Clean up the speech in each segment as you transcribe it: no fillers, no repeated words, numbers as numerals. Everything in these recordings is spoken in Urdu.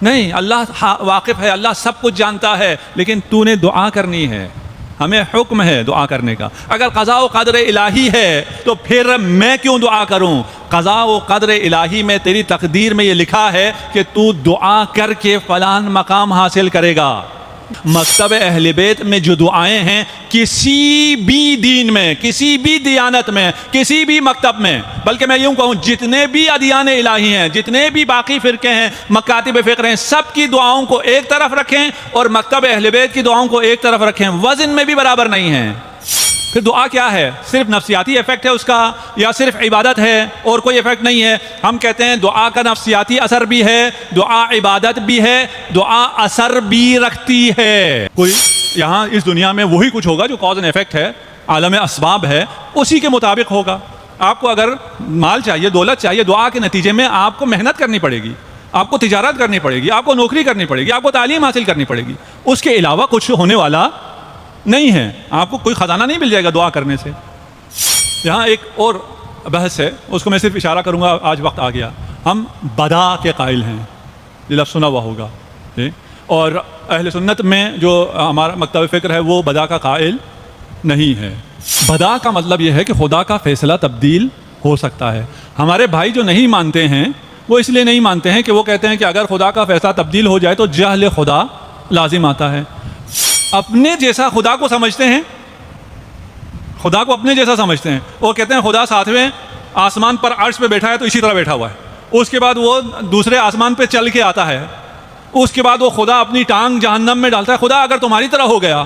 نہیں، اللہ واقف ہے، اللہ سب کچھ جانتا ہے، لیکن تو نے دعا کرنی ہے، ہمیں حکم ہے دعا کرنے کا۔ اگر قضاء و قدر الہی ہے تو پھر میں کیوں دعا کروں؟ قضاء و قدر الہی میں تیری تقدیر میں یہ لکھا ہے کہ تو دعا کر کے فلان مقام حاصل کرے گا۔ مکتب اہل بیت میں جو دعائیں ہیں، کسی بھی دین میں، کسی بھی دیانت میں، کسی بھی مکتب میں، بلکہ میں یوں کہوں جتنے بھی ادیان الہی ہیں، جتنے بھی باقی فرقے ہیں، مکاتب فکر ہیں، سب کی دعاؤں کو ایک طرف رکھیں اور مکتب اہل بیت کی دعاؤں کو ایک طرف رکھیں، وزن میں بھی برابر نہیں ہیں۔ پھر دعا کیا ہے؟ صرف نفسیاتی ایفیکٹ ہے اس کا، یا صرف عبادت ہے اور کوئی ایفیکٹ نہیں ہے؟ ہم کہتے ہیں دعا کا نفسیاتی اثر بھی ہے، دعا عبادت بھی ہے، دعا اثر بھی رکھتی ہے۔ کوئی یہاں اس دنیا میں وہی کچھ ہوگا جو کاز اینڈ ایفیکٹ ہے، عالم اسباب ہے، اسی کے مطابق ہوگا۔ آپ کو اگر مال چاہیے، دولت چاہیے، دعا کے نتیجے میں آپ کو محنت کرنی پڑے گی، آپ کو تجارت کرنی پڑے گی، آپ کو نوکری کرنی پڑے گی، آپ کو تعلیم حاصل کرنی پڑے گی، اس کے علاوہ کچھ ہونے والا نہیں ہے۔ آپ کو کوئی خزانہ نہیں مل جائے گا دعا کرنے سے۔ یہاں ایک اور بحث ہے، اس کو میں صرف اشارہ کروں گا، آج وقت آ گیا۔ ہم بدا کے قائل ہیں، یہ لفظ سنا ہوا ہوگا، اور اہل سنت میں جو ہمارا مکتب فکر ہے وہ بدا کا قائل نہیں ہے۔ بدا کا مطلب یہ ہے کہ خدا کا فیصلہ تبدیل ہو سکتا ہے۔ ہمارے بھائی جو نہیں مانتے ہیں وہ اس لیے نہیں مانتے ہیں کہ وہ کہتے ہیں کہ اگر خدا کا فیصلہ تبدیل ہو جائے تو جہل خدا لازم آتا ہے۔ اپنے جیسا خدا کو سمجھتے ہیں، خدا کو اپنے جیسا سمجھتے ہیں، وہ کہتے ہیں خدا ساتویں آسمان پر عرش پہ بیٹھا ہے تو اسی طرح بیٹھا ہوا ہے، اس کے بعد وہ دوسرے آسمان پہ چل کے آتا ہے، اس کے بعد وہ خدا اپنی ٹانگ جہنم میں ڈالتا ہے۔ خدا اگر تمہاری طرح ہو گیا،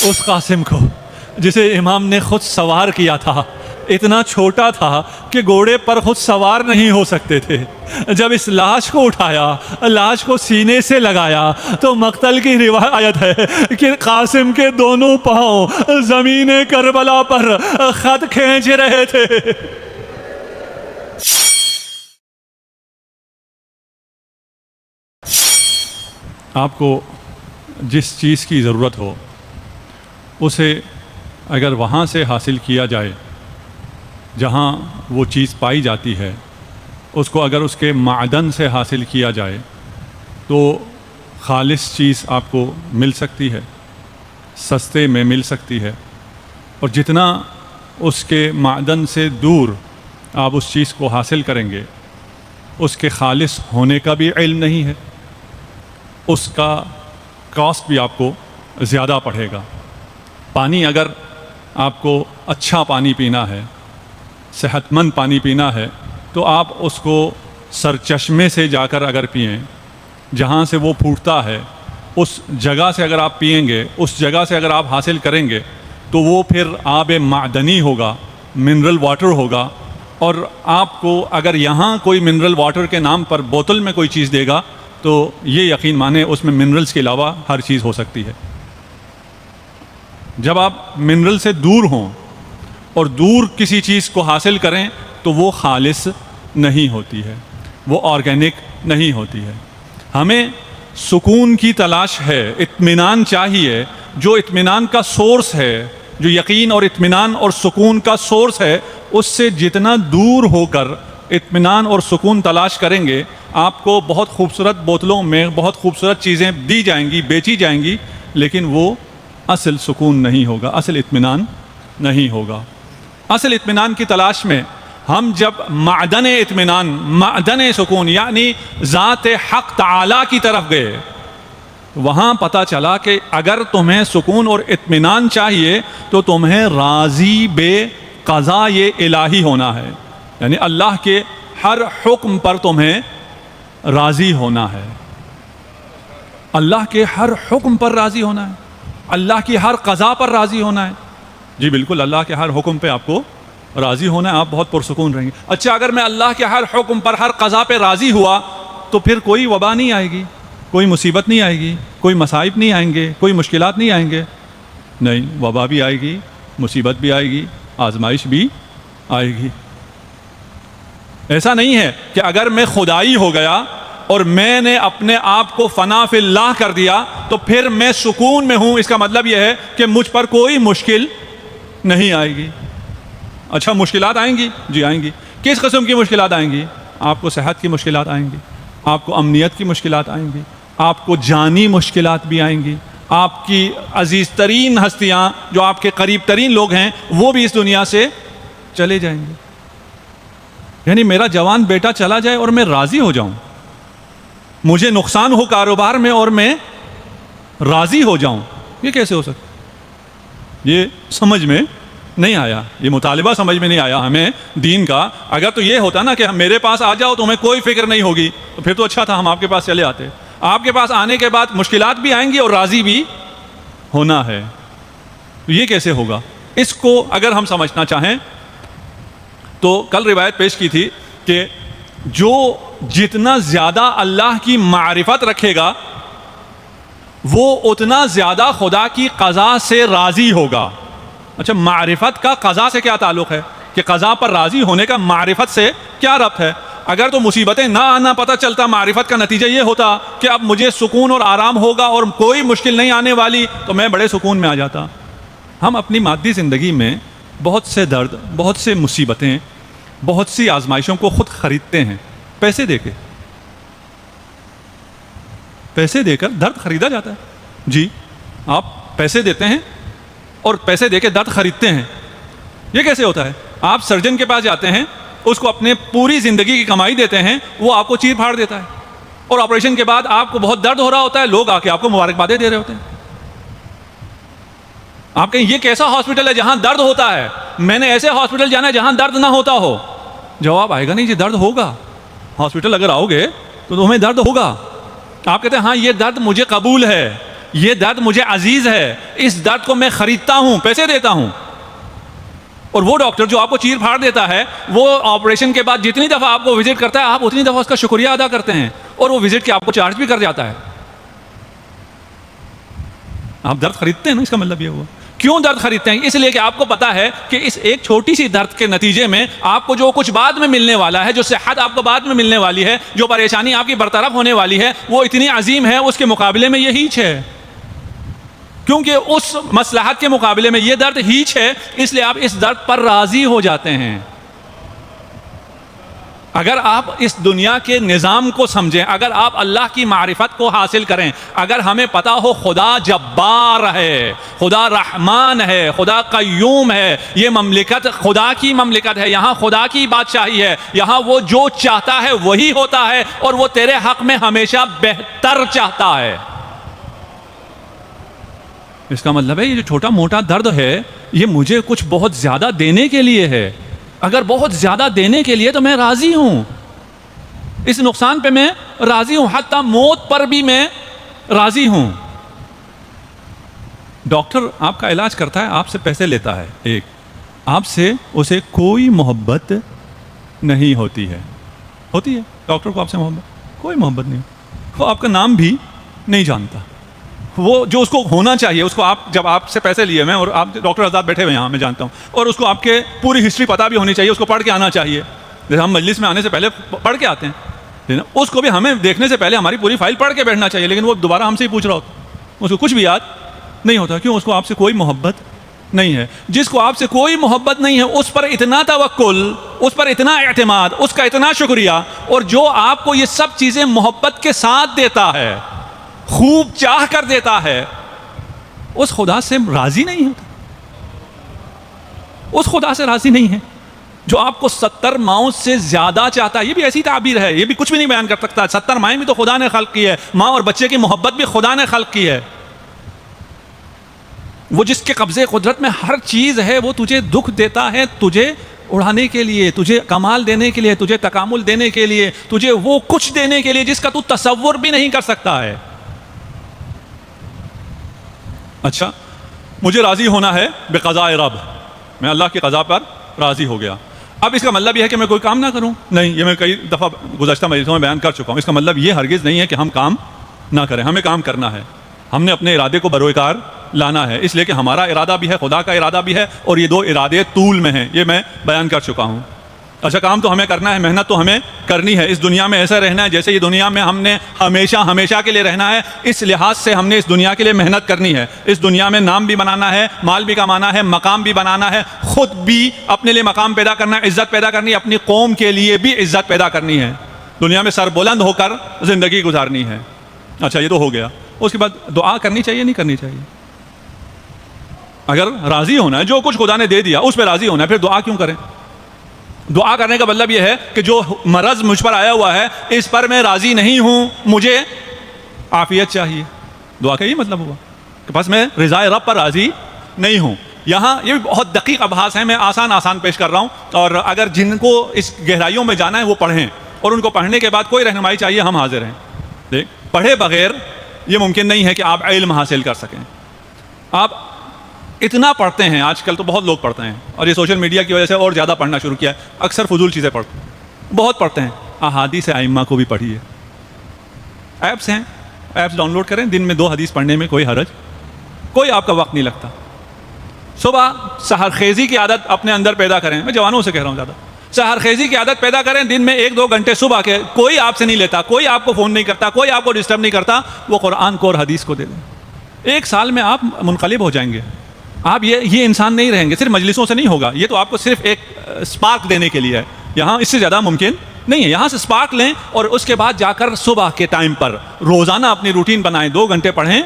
اس قاسم کو جسے امام نے خود سوار کیا تھا، اتنا چھوٹا تھا کہ گھوڑے پر خود سوار نہیں ہو سکتے تھے، جب اس لاش کو اٹھایا، لاش کو سینے سے لگایا تو مقتل کی روایت ہے کہ قاسم کے دونوں پاؤں زمین کربلا پر خط کھینچ رہے تھے۔ آپ کو جس چیز کی ضرورت ہو اسے اگر وہاں سے حاصل کیا جائے جہاں وہ چیز پائی جاتی ہے، اس کو اگر اس کے معدن سے حاصل کیا جائے تو خالص چیز آپ کو مل سکتی ہے، سستے میں مل سکتی ہے، اور جتنا اس کے معدن سے دور آپ اس چیز کو حاصل کریں گے، اس کے خالص ہونے کا بھی علم نہیں ہے، اس کا کاسٹ بھی آپ کو زیادہ پڑے گا۔ پانی اگر آپ کو اچھا پانی پینا ہے، صحت مند پانی پینا ہے، تو آپ اس کو سرچشمے سے جا کر اگر پئیں، جہاں سے وہ پھوٹتا ہے اس جگہ سے اگر آپ پئیں گے، اس جگہ سے اگر آپ حاصل کریں گے تو وہ پھر آب معدنی ہوگا، منرل واٹر ہوگا۔ اور آپ کو اگر یہاں کوئی منرل واٹر کے نام پر بوتل میں کوئی چیز دے گا تو یہ یقین مانیں اس میں منرلز کے علاوہ ہر چیز ہو سکتی ہے۔ جب آپ منرل سے دور ہوں اور دور کسی چیز کو حاصل کریں تو وہ خالص نہیں ہوتی ہے، وہ آرگینک نہیں ہوتی ہے۔ ہمیں سکون کی تلاش ہے، اطمینان چاہیے، جو اطمینان کا سورس ہے، جو یقین اور اطمینان اور سکون کا سورس ہے، اس سے جتنا دور ہو کر اطمینان اور سکون تلاش کریں گے، آپ کو بہت خوبصورت بوتلوں میں بہت خوبصورت چیزیں دی جائیں گی، بیچی جائیں گی، لیکن وہ اصل سکون نہیں ہوگا، اصل اطمینان نہیں ہوگا۔ اصل اطمینان کی تلاش میں ہم جب معدن اطمینان، معدن سکون یعنی ذات حق تعالی کی طرف گئے، وہاں پتہ چلا کہ اگر تمہیں سکون اور اطمینان چاہیے تو تمہیں راضی بے قضاء الہی ہونا ہے، یعنی اللہ کے ہر حکم پر تمہیں راضی ہونا ہے، اللہ کے ہر حکم پر راضی ہونا ہے، اللہ کی ہر قضاء پر راضی ہونا ہے۔ جی بالکل، اللہ کے ہر حکم پہ آپ کو راضی ہونا ہے، آپ بہت پرسکون رہیں گے۔ اچھا، اگر میں اللہ کے ہر حکم پر، ہر قضاء پہ راضی ہوا تو پھر کوئی وبا نہیں آئے گی، کوئی مصیبت نہیں آئے گی، کوئی مصائب نہیں آئیں گے، کوئی مشکلات نہیں آئیں گے؟ نہیں، وبا بھی آئے گی، مصیبت بھی آئے گی، آزمائش بھی آئے گی۔ ایسا نہیں ہے کہ اگر میں خدائی ہو گیا اور میں نے اپنے آپ کو فنا فی اللہ کر دیا تو پھر میں سکون میں ہوں، اس کا مطلب یہ ہے کہ مجھ پر کوئی مشکل نہیں آئے گی۔ اچھا، مشکلات آئیں گی؟ جی آئیں گی۔ کس قسم کی مشکلات آئیں گی؟ آپ کو صحت کی مشکلات آئیں گی، آپ کو امنیت کی مشکلات آئیں گی، آپ کو جانی مشکلات بھی آئیں گی، آپ کی عزیز ترین ہستیاں جو آپ کے قریب ترین لوگ ہیں وہ بھی اس دنیا سے چلے جائیں گے۔ یعنی میرا جوان بیٹا چلا جائے اور میں راضی ہو جاؤں، مجھے نقصان ہو کاروبار میں اور میں راضی ہو جاؤں، یہ کیسے ہو سکتا؟ یہ سمجھ میں نہیں آیا، یہ مطالبہ سمجھ میں نہیں آیا ہمیں دین کا۔ اگر تو یہ ہوتا نا کہ میرے پاس آ جاؤ تو ہمیں کوئی فکر نہیں ہوگی، تو پھر تو اچھا تھا، ہم آپ کے پاس چلے آتے۔ آپ کے پاس آنے کے بعد مشکلات بھی آئیں گی اور راضی بھی ہونا ہے، یہ کیسے ہوگا؟ اس کو اگر ہم سمجھنا چاہیں تو کل روایت پیش کی تھی کہ جو جتنا زیادہ اللہ کی معرفت رکھے گا وہ اتنا زیادہ خدا کی قضا سے راضی ہوگا۔ اچھا، معرفت کا قضا سے کیا تعلق ہے کہ قضا پر راضی ہونے کا معرفت سے کیا ربط ہے؟ اگر تو مصیبتیں نہ آنا پتہ چلتا، معرفت کا نتیجہ یہ ہوتا کہ اب مجھے سکون اور آرام ہوگا اور کوئی مشکل نہیں آنے والی، تو میں بڑے سکون میں آ جاتا۔ ہم اپنی مادی زندگی میں بہت سے درد، بہت سے مصیبتیں، بہت سی آزمائشوں کو خود خریدتے ہیں پیسے دے کے۔ پیسے دے کر درد خریدا جاتا ہے۔ جی، آپ پیسے دیتے ہیں اور پیسے دے کے درد خریدتے ہیں، یہ کیسے ہوتا ہے؟ آپ سرجن کے پاس جاتے ہیں، اس کو اپنے پوری زندگی کی کمائی دیتے ہیں، وہ آپ کو چیر پھاڑ دیتا ہے، اور آپریشن کے بعد آپ کو بہت درد ہو رہا ہوتا ہے، لوگ آ کے آپ کو مبارکبادیں دے رہے ہوتے ہیں۔ آپ کہیں یہ کیسا ہاسپٹل ہے جہاں درد ہوتا ہے؟ میں نے ایسے ہاسپٹل جانا ہے جہاں درد نہ ہوتا ہو۔ جواب آئے گا نہیں جی درد ہوگا، ہاسپٹل اگر آؤ گے تو تمہیں درد ہوگا۔ آپ کہتے ہیں ہاں یہ درد مجھے قبول ہے، یہ درد مجھے عزیز ہے، اس درد کو میں خریدتا ہوں، پیسے دیتا ہوں۔ اور وہ ڈاکٹر جو آپ کو چیر پھاڑ دیتا ہے، وہ آپریشن کے بعد جتنی دفعہ آپ کو وزٹ کرتا ہے آپ اتنی دفعہ اس کا شکریہ ادا کرتے ہیں، اور وہ وزٹ کے آپ کو چارج بھی کر جاتا ہے۔ آپ درد خریدتے ہیں نا، اس کا مطلب یہ ہوا۔ کیوں درد خریدتے ہیں؟ اس لیے کہ آپ کو پتا ہے کہ اس ایک چھوٹی سی درد کے نتیجے میں آپ کو جو کچھ بعد میں ملنے والا ہے، جو صحت آپ کو بعد میں ملنے والی ہے، جو پریشانی آپ کی برطرف ہونے والی ہے، وہ اتنی عظیم ہے، اس کے مقابلے میں یہ ہیچ ہے۔ کیونکہ اس مصلحت کے مقابلے میں یہ درد ہیچ ہے، اس لیے آپ اس درد پر راضی ہو جاتے ہیں۔ اگر آپ اس دنیا کے نظام کو سمجھیں، اگر آپ اللہ کی معرفت کو حاصل کریں، اگر ہمیں پتا ہو خدا جبار ہے، خدا رحمان ہے، خدا قیوم ہے، یہ مملکت خدا کی مملکت ہے، یہاں خدا کی بادشاہی ہے، یہاں وہ جو چاہتا ہے وہی ہوتا ہے، اور وہ تیرے حق میں ہمیشہ بہتر چاہتا ہے۔ اس کا مطلب ہے یہ جو چھوٹا موٹا درد ہے یہ مجھے کچھ بہت زیادہ دینے کے لیے ہے۔ اگر بہت زیادہ دینے کے لیے تو میں راضی ہوں، اس نقصان پہ میں راضی ہوں، حتیٰ موت پر بھی میں راضی ہوں۔ ڈاکٹر آپ کا علاج کرتا ہے، آپ سے پیسے لیتا ہے، ایک آپ سے اسے کوئی محبت نہیں ہوتی ہے۔ ہوتی ہے ڈاکٹر کو آپ سے محبت؟ کوئی محبت نہیں، وہ آپ کا نام بھی نہیں جانتا۔ وہ جو اس کو ہونا چاہیے، اس کو آپ جب آپ سے پیسے لیے میں اور آپ ڈاکٹر آزاد بیٹھے ہوئے یہاں میں جانتا ہوں، اور اس کو آپ کے پوری ہسٹری پتہ بھی ہونی چاہیے، اس کو پڑھ کے آنا چاہیے، جیسے ہم مجلس میں آنے سے پہلے پڑھ کے آتے ہیں، اس کو بھی ہمیں دیکھنے سے پہلے ہماری پوری فائل پڑھ کے بیٹھنا چاہیے، لیکن وہ دوبارہ ہم سے ہی پوچھ رہا ہوتا، اس کو کچھ بھی یاد نہیں ہوتا۔ کیوں؟ اس کو آپ سے کوئی محبت نہیں ہے۔ جس کو آپ سے کوئی محبت نہیں ہے اس پر اتنا توکل، اس پر اتنا اعتماد، اس کا اتنا شکریہ، اور جو آپ کو یہ سب چیزیں محبت کے ساتھ دیتا ہے، خوب چاہ کر دیتا ہے، اس خدا سے راضی نہیں ہوتا، اس خدا سے راضی نہیں ہے جو آپ کو 70 ماؤں سے زیادہ چاہتا ہے۔ یہ بھی ایسی تعبیر ہے، یہ بھی کچھ بھی نہیں بیان کر سکتا۔ 70 مائیں بھی تو خدا نے خلق کی ہے، ماں اور بچے کی محبت بھی خدا نے خلق کی ہے۔ وہ جس کے قبضے قدرت میں ہر چیز ہے، وہ تجھے دکھ دیتا ہے تجھے اڑانے کے لیے، تجھے کمال دینے کے لیے، تجھے تکامل دینے کے لیے، تجھے وہ کچھ دینے کے لیے جس کا تو تصور بھی نہیں کر سکتا ہے۔ اچھا، مجھے راضی ہونا ہے بقضاء رب، میں اللہ کی قضا پر راضی ہو گیا۔ اب اس کا مطلب یہ ہے کہ میں کوئی کام نہ کروں؟ نہیں، یہ میں کئی دفعہ گزشتہ مجلسوں میں بیان کر چکا ہوں۔ اس کا مطلب یہ ہرگز نہیں ہے کہ ہم کام نہ کریں، ہمیں کام کرنا ہے، ہم نے اپنے ارادے کو بروئے کار لانا ہے، اس لیے کہ ہمارا ارادہ بھی ہے، خدا کا ارادہ بھی ہے، اور یہ دو ارادے طول میں ہیں، یہ میں بیان کر چکا ہوں۔ اچھا، کام تو ہمیں کرنا ہے، محنت تو ہمیں کرنی ہے، اس دنیا میں ایسا رہنا ہے جیسے یہ دنیا میں ہم نے ہمیشہ کے لیے رہنا ہے، اس لحاظ سے ہم نے اس دنیا کے لیے محنت کرنی ہے، اس دنیا میں نام بھی بنانا ہے، مال بھی کمانا ہے، مقام بھی بنانا ہے، خود بھی اپنے لیے مقام پیدا کرنا ہے، عزت پیدا کرنی ہے، اپنی قوم کے لیے بھی عزت پیدا کرنی ہے۔ دنیا میں سر بلند ہو کر زندگی گزارنی ہے. اچھا یہ تو ہو گیا. اس کے بعد دعا کرنی چاہیے نہیں کرنی چاہیے؟ اگر راضی ہونا ہے جو کچھ خدا نے دے دیا اس پہ راضی ہونا ہے پھر دعا کیوں کریں؟ دعا کرنے کا مطلب یہ ہے کہ جو مرض مجھ پر آیا ہوا ہے اس پر میں راضی نہیں ہوں, مجھے عافیت چاہیے. دعا کا یہ مطلب ہوا کہ بس میں رضائے رب پر راضی نہیں ہوں. یہاں یہ بھی بہت دقیق ابحاث ہیں, میں آسان پیش کر رہا ہوں, اور اگر جن کو اس گہرائیوں میں جانا ہے وہ پڑھیں, اور ان کو پڑھنے کے بعد کوئی رہنمائی چاہیے ہم حاضر ہیں. دیکھ, پڑھے بغیر یہ ممکن نہیں ہے کہ آپ علم حاصل کر سکیں. آپ اتنا پڑھتے ہیں, آج کل تو بہت لوگ پڑھتے ہیں, اور یہ سوشل میڈیا کی وجہ سے اور زیادہ پڑھنا شروع کیا ہے, اکثر فضول چیزیں پڑھتے ہیں, بہت پڑھتے ہیں. احادیث ائمہ کو بھی پڑھیے. ایپس ہیں, ایپس ڈاؤن لوڈ کریں, دن میں 2 حدیث پڑھنے میں کوئی حرج, کوئی آپ کا وقت نہیں لگتا. صبح سحر خیزی کی عادت اپنے اندر پیدا کریں, میں جوانوں سے کہہ رہا ہوں زیادہ, سحر خیزی کی عادت پیدا کریں, دن میں 1-2 گھنٹے صبح کے, کوئی آپ سے نہیں لیتا, کوئی آپ کو فون نہیں کرتا, کوئی آپ کو ڈسٹرب نہیں کرتا, وہ قرآن کو اور حدیث کو دے دیں. 1 سال میں آپ منقلب ہو جائیں گے. آپ یہ انسان نہیں رہیں گے. صرف مجلسوں سے نہیں ہوگا, یہ تو آپ کو صرف ایک سپارک دینے کے لیے ہے, یہاں اس سے زیادہ ممکن نہیں ہے. یہاں سے سپارک لیں اور اس کے بعد جا کر صبح کے ٹائم پر روزانہ اپنی روٹین بنائیں, 2 گھنٹے پڑھیں.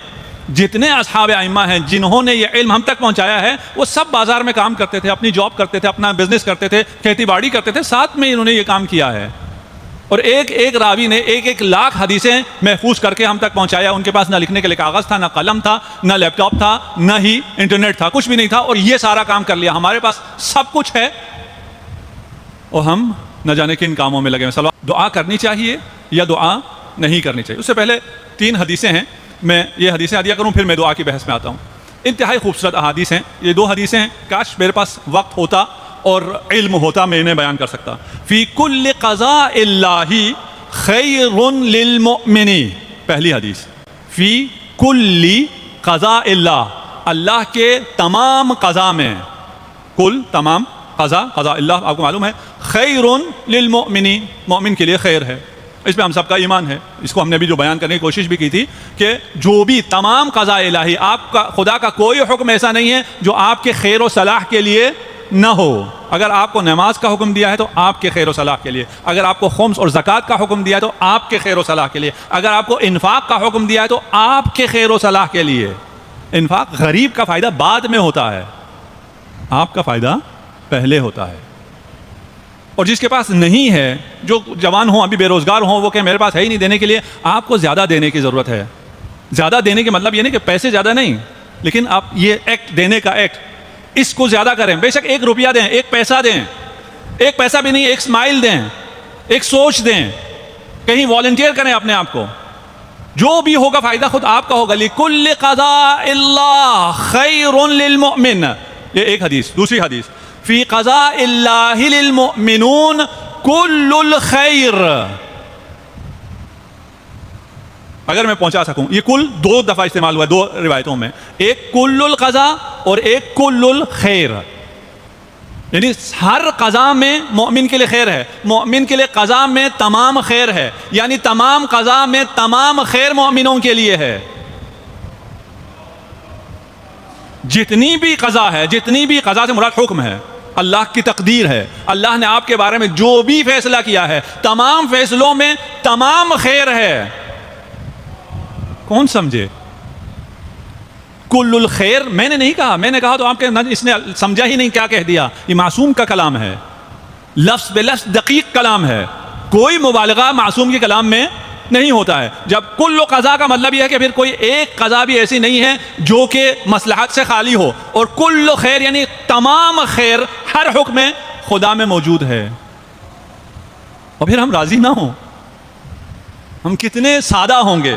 جتنے اصحاب ائمہ ہیں جنہوں نے یہ علم ہم تک پہنچایا ہے وہ سب بازار میں کام کرتے تھے, اپنی جاب کرتے تھے, اپنا بزنس کرتے تھے, کھیتی باڑی کرتے تھے, ساتھ میں انہوں نے یہ کام کیا ہے. اور ایک راوی نے 1 لاکھ حدیثیں محفوظ کر کے ہم تک پہنچایا. ان کے پاس نہ لکھنے کے لیے کاغذ تھا, نہ قلم تھا, نہ لیپ ٹاپ تھا, نہ ہی انٹرنیٹ تھا, کچھ بھی نہیں تھا, اور یہ سارا کام کر لیا. ہمارے پاس سب کچھ ہے اور ہم نہ جانے کن کاموں میں لگے ہیں. دعا کرنی چاہیے یا دعا نہیں کرنی چاہیے؟ اس سے پہلے 3 حدیثیں ہیں, میں یہ حدیثیں عادیہ کروں پھر میں دعا کی بحث میں آتا ہوں. انتہائی خوبصورت احادیث ہیں یہ 2 حدیثیں ہیں, کاش میرے پاس وقت ہوتا اور علم ہوتا میں انہیں بیان کر سکتا. فی کل قضاء اللہ خیر للمؤمن, پہلی حدیث, فی کل قضاء اللہ, اللہ کے تمام قضاء میں, کل تمام قضاء اللہ آپ کو معلوم ہے, خیر للمؤمن, مومن کے لیے خیر ہے. اس پہ ہم سب کا ایمان ہے. اس کو ہم نے بھی جو بیان کرنے کی کوشش بھی کی تھی کہ جو بھی تمام قضاء الہی, آپ کا خدا کا کوئی حکم ایسا نہیں ہے جو آپ کے خیر و صلاح کے لیے نہ ہو. اگر آپ کو نماز کا حکم دیا ہے تو آپ کے خیر و صلاح کے لیے, اگر آپ کو خمس اور زکوٰۃ کا حکم دیا ہے تو آپ کے خیر و صلاح کے لیے, اگر آپ کو انفاق کا حکم دیا ہے تو آپ کے خیر و صلاح کے لیے. انفاق غریب کا فائدہ بعد میں ہوتا ہے, آپ کا فائدہ پہلے ہوتا ہے. اور جس کے پاس نہیں ہے, جو جوان ہوں ابھی بے روزگار ہوں, وہ کہ میرے پاس ہے ہی نہیں دینے کے لیے, آپ کو زیادہ دینے کی ضرورت ہے. زیادہ دینے کا مطلب یہ نہیں کہ پیسے زیادہ نہیں, لیکن آپ یہ ایکٹ, دینے کا ایکٹ, اس کو زیادہ کریں. بے شک 1 روپیہ دیں, 1 پیسہ دیں, 1 پیسہ بھی نہیں, 1 اسمائل دیں, 1 سوچ دیں, کہیں والنٹیئر کریں اپنے آپ کو, جو بھی ہوگا فائدہ خود آپ کا ہوگا. لِكُلِّ قَضَاءِ اللَّهِ خَيْرٌ لِلْمُؤْمِنِ, یہ ایک حدیث. دوسری حدیث, فی قضاء اللہ للمؤمنون کل الخیر. اگر میں پہنچا سکوں, یہ کل 2 دفعہ استعمال ہوا ہے 2 روایتوں میں, ایک کل القضاء اور ایک کل الخیر, یعنی ہر قضاء میں مومن کے لیے خیر ہے, مومن کے لیے قضاء میں تمام خیر ہے, یعنی تمام قضاء میں تمام خیر مومنوں کے لیے ہے. جتنی بھی قضا ہے, جتنی بھی قضا سے مراد حکم ہے, اللہ کی تقدیر ہے, اللہ نے آپ کے بارے میں جو بھی فیصلہ کیا ہے, تمام فیصلوں میں تمام خیر ہے. کون سمجھے؟ کل الخیر میں نے نہیں کہا, میں نے کہا تو آپ کے اس نے سمجھا ہی نہیں کیا کہہ دیا. یہ معصوم کا کلام ہے, لفظ بے لفظ دقیق کلام ہے, کوئی مبالغہ معصوم کے کلام میں نہیں ہوتا ہے. جب کل قضا کا مطلب یہ ہے کہ پھر کوئی ایک قضا بھی ایسی نہیں ہے جو کہ مصلحت سے خالی ہو, اور کل خیر یعنی تمام خیر ہر حکم میں خدا میں موجود ہے. اور پھر ہم راضی نہ ہوں, ہم کتنے سادہ ہوں گے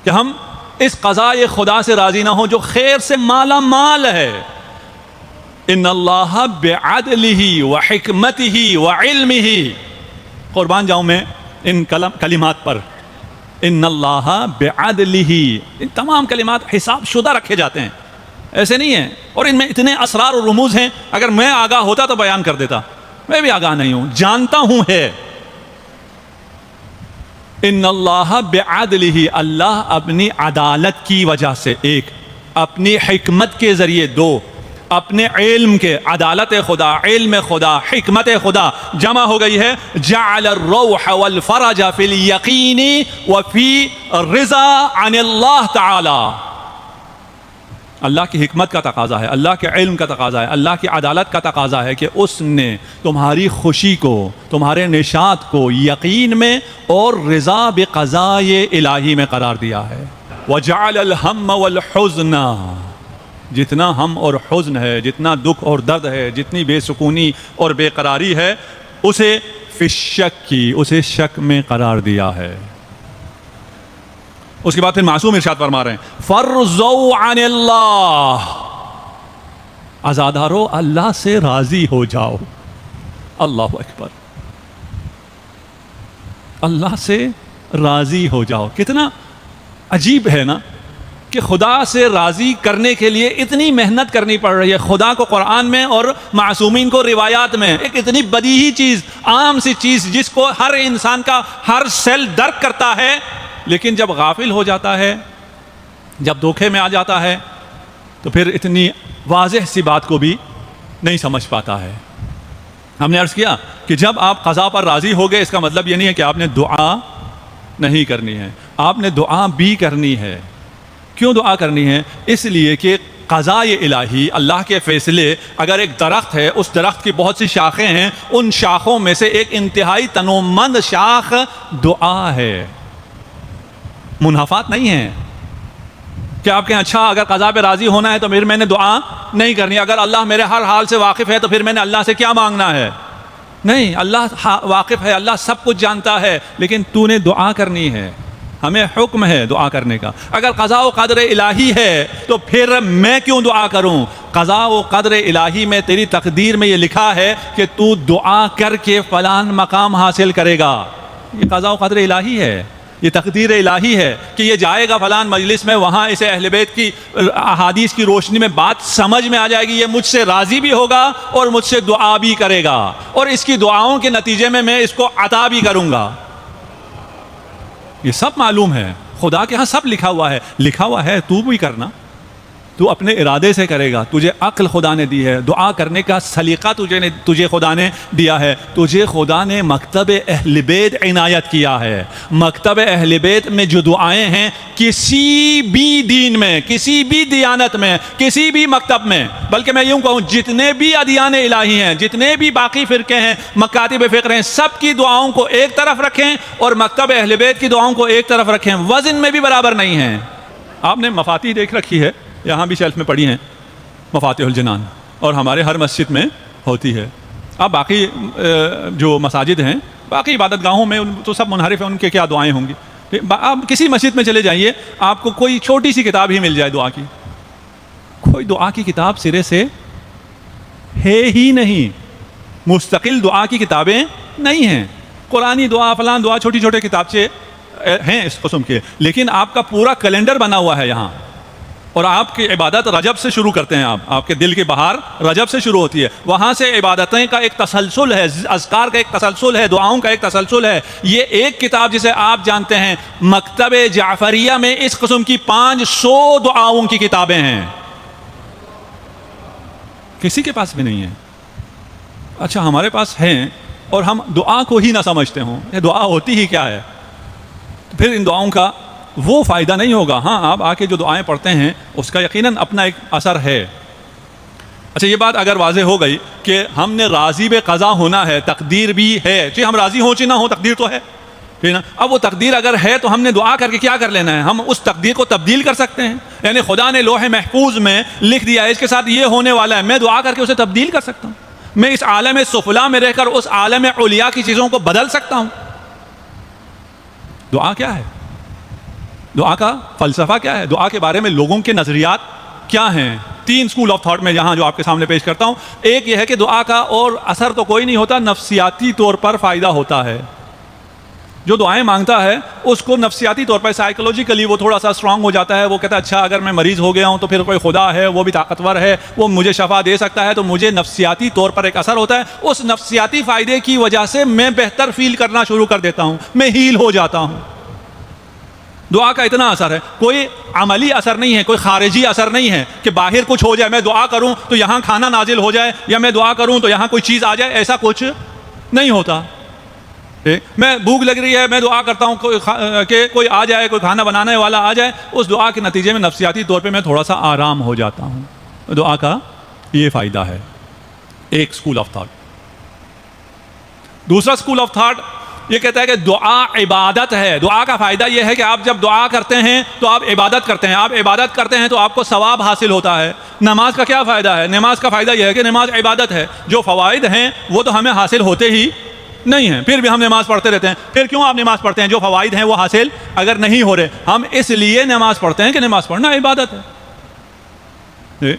کہ ہم اس قضاء خدا سے راضی نہ ہوں جو خیر سے مالا مال ہے. ان اللہ بعدلہ وحکمتہ وعلمہ, قربان جاؤں میں ان کلمات پر, ان اللہ بعدلہ, ان تمام کلمات حساب شدہ رکھے جاتے ہیں, ایسے نہیں ہیں, اور ان میں اتنے اسرار اور رموز ہیں. اگر میں آگاہ ہوتا تو بیان کر دیتا, میں بھی آگاہ نہیں ہوں, جانتا ہوں ہے. ان اللہ بعدلہ, اللہ اپنی عدالت کی وجہ سے 1, اپنی حکمت کے ذریعے 2, اپنے علم کے، عدالت خدا، علم خدا، حکمت خدا جمع ہو گئی ہے. جعل الروح والفرج فی الیقین وفی الرضا عن اللہ تعالی. اللہ کی حکمت کا تقاضا ہے، اللہ کے علم کا تقاضا ہے، اللہ کی عدالت کا تقاضا ہے کہ اس نے تمہاری خوشی کو، تمہارے نشاط کو یقین میں اور رضا بقضاء الہی میں قرار دیا ہے. وجعل الہم والحزن، جتنا ہم اور حزن ہے، جتنا دکھ اور درد ہے، جتنی بے سکونی اور بے قراری ہے، اسے فی الشک کی، اسے شک میں قرار دیا ہے. اس کے بعد پھر معصوم ارشاد فرما رہے ہیں فرضوا عن اللہ، عزادارو اللہ سے راضی ہو جاؤ. اللہ اکبر، اللہ سے راضی ہو جاؤ. کتنا عجیب ہے نا کہ خدا سے راضی کرنے کے لیے اتنی محنت کرنی پڑ رہی ہے. خدا کو قرآن میں اور معصومین کو روایات میں ایک اتنی بدیہی چیز، عام سی چیز جس کو ہر انسان کا ہر سیل درک کرتا ہے، لیکن جب غافل ہو جاتا ہے، جب دھوکے میں آ جاتا ہے، تو پھر اتنی واضح سی بات کو بھی نہیں سمجھ پاتا ہے. ہم نے عرض کیا کہ جب آپ قضا پر راضی ہو گئے، اس کا مطلب یہ نہیں ہے کہ آپ نے دعا نہیں کرنی ہے، آپ نے دعا بھی کرنی ہے. کیوں دعا کرنی ہے؟ اس لیے کہ قضاء الہی، اللہ کے فیصلے، اگر ایک درخت ہے، اس درخت کی بہت سی شاخیں ہیں، ان شاخوں میں سے ایک انتہائی تنومند شاخ دعا ہے، منافات نہیں ہیں. کہ آپ کہیں اچھا اگر قضا پہ راضی ہونا ہے تو پھر میں نے دعا نہیں کرنی، اگر اللہ میرے ہر حال سے واقف ہے تو پھر میں نے اللہ سے کیا مانگنا ہے؟ نہیں، اللہ واقف ہے، اللہ سب کچھ جانتا ہے، لیکن تو نے دعا کرنی ہے. ہمیں حکم ہے دعا کرنے کا. اگر قضاء و قدر الہی ہے تو پھر میں کیوں دعا کروں؟ قضاء و قدر الہی میں، تیری تقدیر میں یہ لکھا ہے کہ تو دعا کر کے فلان مقام حاصل کرے گا. یہ قضاء و قدر الہی ہے، یہ تقدیر الہی ہے کہ یہ جائے گا فلان مجلس میں، وہاں اسے اہل بیت کی احادیث کی روشنی میں بات سمجھ میں آ جائے گی، یہ مجھ سے راضی بھی ہوگا اور مجھ سے دعا بھی کرے گا، اور اس کی دعاؤں کے نتیجے میں اس کو عطا بھی کروں گا. یہ سب معلوم ہے، خدا کے ہاں سب لکھا ہوا ہے. تو بھی کرنا، تو اپنے ارادے سے کرے گا. تجھے عقل خدا نے دی ہے، دعا کرنے کا سلیقہ تجھے خدا نے دیا ہے. تجھے خدا نے مکتب اہل بیت عنایت کیا ہے. مکتب اہل بیت میں جو دعائیں ہیں، کسی بھی دین میں، کسی بھی دیانت میں، کسی بھی مکتب میں، بلکہ میں یوں کہوں جتنے بھی ادیان الہی ہیں، جتنے بھی باقی فرقے ہیں، مکاتب فقہ ہیں، سب کی دعاؤں کو ایک طرف رکھیں اور مکتب اہل بیت کی دعاؤں کو ایک طرف رکھیں. وزن میں بھی برابر نہیں ہیں. آپ نے مفاتیح دیکھ رکھی ہے، یہاں بھی شیلف میں پڑی ہیں، مفاتیح الجنان، اور ہمارے ہر مسجد میں ہوتی ہے. اب باقی جو مساجد ہیں، باقی عبادت گاہوں میں تو سب منحرف ہیں، ان کے کیا دعائیں ہوں گی. آپ کسی مسجد میں چلے جائیے، آپ کو کوئی چھوٹی سی کتاب ہی مل جائے دعا کی، کوئی دعا کی کتاب سرے سے ہے ہی نہیں. مستقل دعا کی کتابیں نہیں ہیں. قرآنی دعا، فلان دعا، چھوٹی چھوٹے کتابچے ہیں اس قسم کے، لیکن آپ کا پورا کیلنڈر بنا ہوا ہے یہاں. اور آپ کی عبادت رجب سے شروع کرتے ہیں، آپ کے دل کی بہار رجب سے شروع ہوتی ہے. وہاں سے عبادتیں کا ایک تسلسل ہے، اذکار کا ایک تسلسل ہے، دعاؤں کا ایک تسلسل ہے. یہ ایک کتاب جسے آپ جانتے ہیں، مکتب جعفریہ میں اس قسم کی 500 دعاؤں کی کتابیں ہیں. کسی کے پاس بھی نہیں ہے. اچھا ہمارے پاس ہیں اور ہم دعا کو ہی نہ سمجھتے ہوں، یہ دعا ہوتی ہی کیا ہے؟ تو پھر ان دعاؤں کا وہ فائدہ نہیں ہوگا. ہاں آپ آ کے جو دعائیں پڑھتے ہیں اس کا یقیناً اپنا ایک اثر ہے. اچھا یہ بات اگر واضح ہو گئی کہ ہم نے راضی بے قضا ہونا ہے، تقدیر بھی ہے، چاہے ہم راضی ہوں چاہے نہ ہوں، تقدیر تو ہے. اب وہ تقدیر اگر ہے تو ہم نے دعا کر کے کیا کر لینا ہے؟ ہم اس تقدیر کو تبدیل کر سکتے ہیں. یعنی خدا نے لوح محفوظ میں لکھ دیا ہے اس کے ساتھ یہ ہونے والا ہے، میں دعا کر کے اسے تبدیل کر سکتا ہوں. میں اس عالم سفلا میں رہ کر اس عالم علیا کی چیزوں کو بدل سکتا ہوں. دعا کیا ہے؟ دعا کا فلسفہ کیا ہے؟ دعا کے بارے میں لوگوں کے نظریات کیا ہیں؟ 3 اسکول آف تھاٹ میں یہاں جو آپ کے سامنے پیش کرتا ہوں. ایک یہ ہے کہ دعا کا اور اثر تو کوئی نہیں ہوتا، نفسیاتی طور پر فائدہ ہوتا ہے. جو دعائیں مانگتا ہے اس کو نفسیاتی طور پر، سائیکولوجیکلی وہ تھوڑا سا اسٹرانگ ہو جاتا ہے. وہ کہتا ہے اچھا اگر میں مریض ہو گیا ہوں تو پھر کوئی خدا ہے، وہ بھی طاقتور ہے، وہ مجھے شفا دے سکتا ہے، تو مجھے نفسیاتی طور پر ایک اثر ہوتا ہے. اس نفسیاتی فائدے کی وجہ سے میں بہتر فیل کرنا شروع کر دیتا ہوں، میں ہیل ہو جاتا ہوں. دعا کا اتنا اثر ہے، کوئی عملی اثر نہیں ہے، کوئی خارجی اثر نہیں ہے کہ باہر کچھ ہو جائے، میں دعا کروں تو یہاں کھانا نازل ہو جائے، یا میں دعا کروں تو یہاں کوئی چیز آ جائے، ایسا کچھ نہیں ہوتا۔ میں بھوک لگ رہی ہے، میں دعا کرتا ہوں کہ کوئی آ جائے، کوئی کھانا بنانے والا آ جائے، اس دعا کے نتیجے میں نفسیاتی طور پہ میں تھوڑا سا آرام ہو جاتا ہوں۔ دعا کا یہ فائدہ ہے، ایک اسکول آف تھاٹ۔ دوسرا اسکول آف تھاٹ یہ کہتا ہے کہ دعا عبادت ہے۔ دعا کا فائدہ یہ ہے کہ آپ جب دعا کرتے ہیں تو آپ عبادت کرتے ہیں، آپ عبادت کرتے ہیں تو آپ کو ثواب حاصل ہوتا ہے۔ نماز کا کیا فائدہ ہے؟ نماز کا فائدہ یہ ہے کہ نماز عبادت ہے، جو فوائد ہیں وہ تو ہمیں حاصل ہوتے ہی نہیں ہیں، پھر بھی ہم نماز پڑھتے رہتے ہیں۔ پھر کیوں آپ نماز پڑھتے ہیں؟ جو فوائد ہیں وہ حاصل اگر نہیں ہو رہے، ہم اس لیے نماز پڑھتے ہیں کہ نماز پڑھنا عبادت ہے۔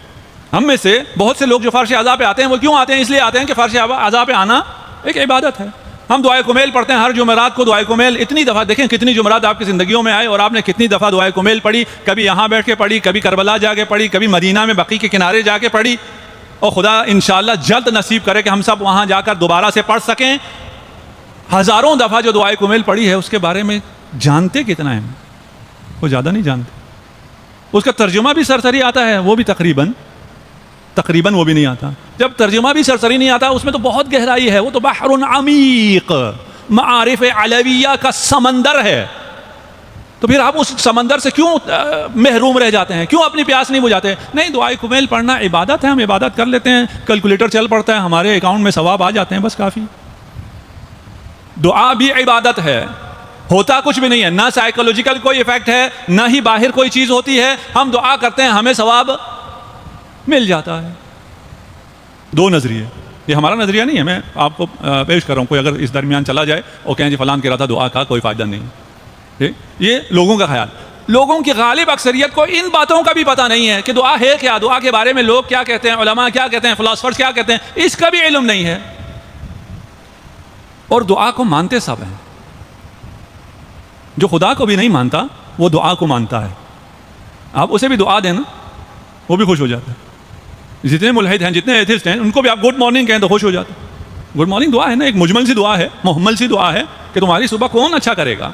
ہم میں سے بہت سے لوگ جو فرش اعضاء پہ آتے ہیں وہ کیوں آتے ہیں؟ اس لیے آتے ہیں کہ فرش اعضاء پہ آنا ایک عبادت ہے۔ ہم دعائے کمیل پڑھتے ہیں ہر جمعرات کو، دعائے کمیل اتنی دفعہ، دیکھیں کتنی جمعرات آپ کی زندگیوں میں آئے اور آپ نے کتنی دفعہ دعائے کمیل پڑھی، کبھی یہاں بیٹھ کے پڑھی، کبھی کربلا جا کے پڑھی، کبھی مدینہ میں بقیع کے کنارے جا کے پڑھی، اور خدا انشاءاللہ جلد نصیب کرے کہ ہم سب وہاں جا کر دوبارہ سے پڑھ سکیں۔ ہزاروں دفعہ جو دعائے کمیل پڑھی ہے اس کے بارے میں جانتے کتنا ہے؟ وہ زیادہ نہیں جانتے۔ اس کا ترجمہ بھی سرسری آتا ہے، وہ بھی تقریباً وہ بھی نہیں آتا۔ جب ترجمہ بھی سرسری نہیں آتا اس میں تو بہت گہرائی ہے، وہ تو بحر عمیق، معارف علویہ کا سمندر ہے۔ تو پھر آپ اس سمندر سے کیوں محروم رہ جاتے ہیں؟ کیوں اپنی پیاس نہیں بجھاتے؟ نہیں، دعائے کمیل پڑھنا عبادت ہے، ہم عبادت کر لیتے ہیں، کیلکولیٹر چل پڑتا ہے، ہمارے اکاؤنٹ میں ثواب آ جاتے ہیں، بس کافی۔ دعا بھی عبادت ہے، ہوتا کچھ بھی نہیں ہے، نہ سائیکولوجیکل کوئی ایفیکٹ ہے، نہ ہی باہر کوئی چیز ہوتی ہے، ہم دعا کرتے ہیں ہمیں ثواب مل جاتا ہے۔ دو نظریے، یہ ہمارا نظریہ نہیں ہے، میں آپ کو پیش کر رہا ہوں، کوئی اگر اس درمیان چلا جائے اور کہیں جی فلان کہہ رہا تھا دعا کا کوئی فائدہ نہیں، یہ لوگوں کا خیال۔ لوگوں کی غالب اکثریت کو ان باتوں کا بھی پتہ نہیں ہے کہ دعا ہے کیا، دعا کے بارے میں لوگ کیا کہتے ہیں، علماء کیا کہتے ہیں، فلاسفرز کیا کہتے ہیں، اس کا بھی علم نہیں ہے۔ اور دعا کو مانتے سب ہیں، جو خدا کو بھی نہیں مانتا وہ دعا کو مانتا ہے، آپ اسے بھی دعا دیں نا وہ بھی خوش ہو جاتا ہے۔ جتنے ملحد ہیں، جتنے ایتھسٹ ہیں، ان کو بھی آپ گڈ مارننگ کہیں تو خوش ہو جاتے ہیں۔ گڈ مارننگ دعا ہے نا، ایک مجمل سی دعا ہے، محمل سی دعا ہے کہ تمہاری صبح کون اچھا کرے گا،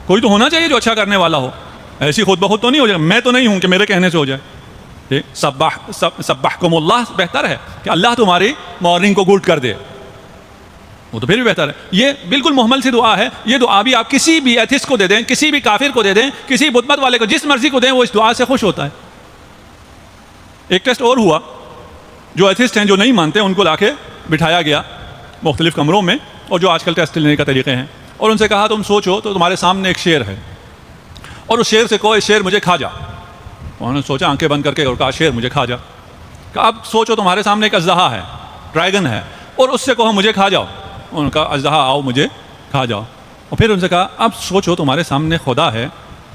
کوئی تو ہونا چاہیے جو اچھا کرنے والا ہو، ایسی خود بخود تو نہیں ہو جائے، میں تو نہیں ہوں کہ میرے کہنے سے ہو جائے۔ سبحکم اللہ بہتر ہے کہ اللہ تمہاری مارننگ کو گڈ کر دے، وہ تو پھر بھی بہتر ہے۔ یہ بالکل محمل سی دعا ہے، یہ دعا بھی آپ کسی بھی ایتھسٹ کو دے دیں، کسی بھی کافر کو دے دیں، کسی بت مت والے کو، جس مرضی کو دیں، وہ اس دعا سے خوش ہوتا ہے۔ ایک ٹیسٹ اور ہوا، جو ایتھسٹ ہیں جو نہیں مانتے ان کو لا کے بٹھایا گیا مختلف کمروں میں، اور جو آج کل ٹیسٹ لینے کا طریقے ہیں، اور ان سے کہا تم سوچو تو تمہارے سامنے ایک شیر ہے اور اس شیر سے کہو اس شیر مجھے کھا جا۔ انہوں نے سوچا آنکھیں بند کر کے اور کہا شیر مجھے کھا جا۔ کہا اب سوچو تمہارے سامنے ایک اژدہا ہے، ڈریگن ہے، اور اس سے کہو مجھے کھا جاؤ۔ انہوں نے کہا اژدہا آؤ مجھے کھا جاؤ۔ اور پھر ان سے کہا اب سوچو تمہارے سامنے خدا ہے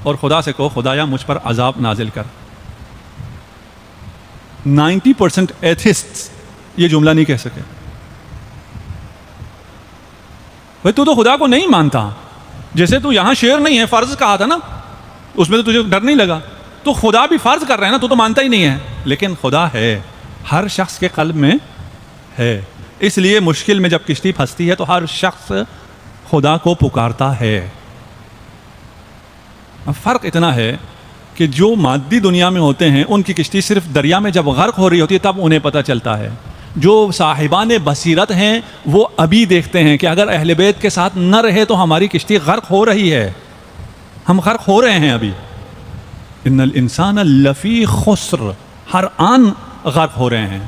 اور خدا سے کہو خدایا مجھ پر عذاب نازل کر۔ 90% ایتھسٹس یہ جملہ نہیں کہہ سکے۔ بھائی تو خدا کو نہیں مانتا، جیسے تو یہاں شیر نہیں ہے، فرض کہا تھا نا، اس میں تو تجھے ڈر نہیں لگا، تو خدا بھی فرض کر رہے ہیں نا، تو مانتا ہی نہیں ہے۔ لیکن خدا ہے، ہر شخص کے قلب میں ہے، اس لیے مشکل میں جب کشتی پھنستی ہے تو ہر شخص خدا کو پکارتا ہے۔ اب فرق اتنا ہے کہ جو مادی دنیا میں ہوتے ہیں ان کی کشتی صرف دریا میں جب غرق ہو رہی ہوتی ہے تب انہیں پتہ چلتا ہے، جو صاحبان بصیرت ہیں وہ ابھی دیکھتے ہیں کہ اگر اہل بیت کے ساتھ نہ رہے تو ہماری کشتی غرق ہو رہی ہے، ہم غرق ہو رہے ہیں ابھی۔ ان الانسان لفی خسر، ہر آن غرق ہو رہے ہیں۔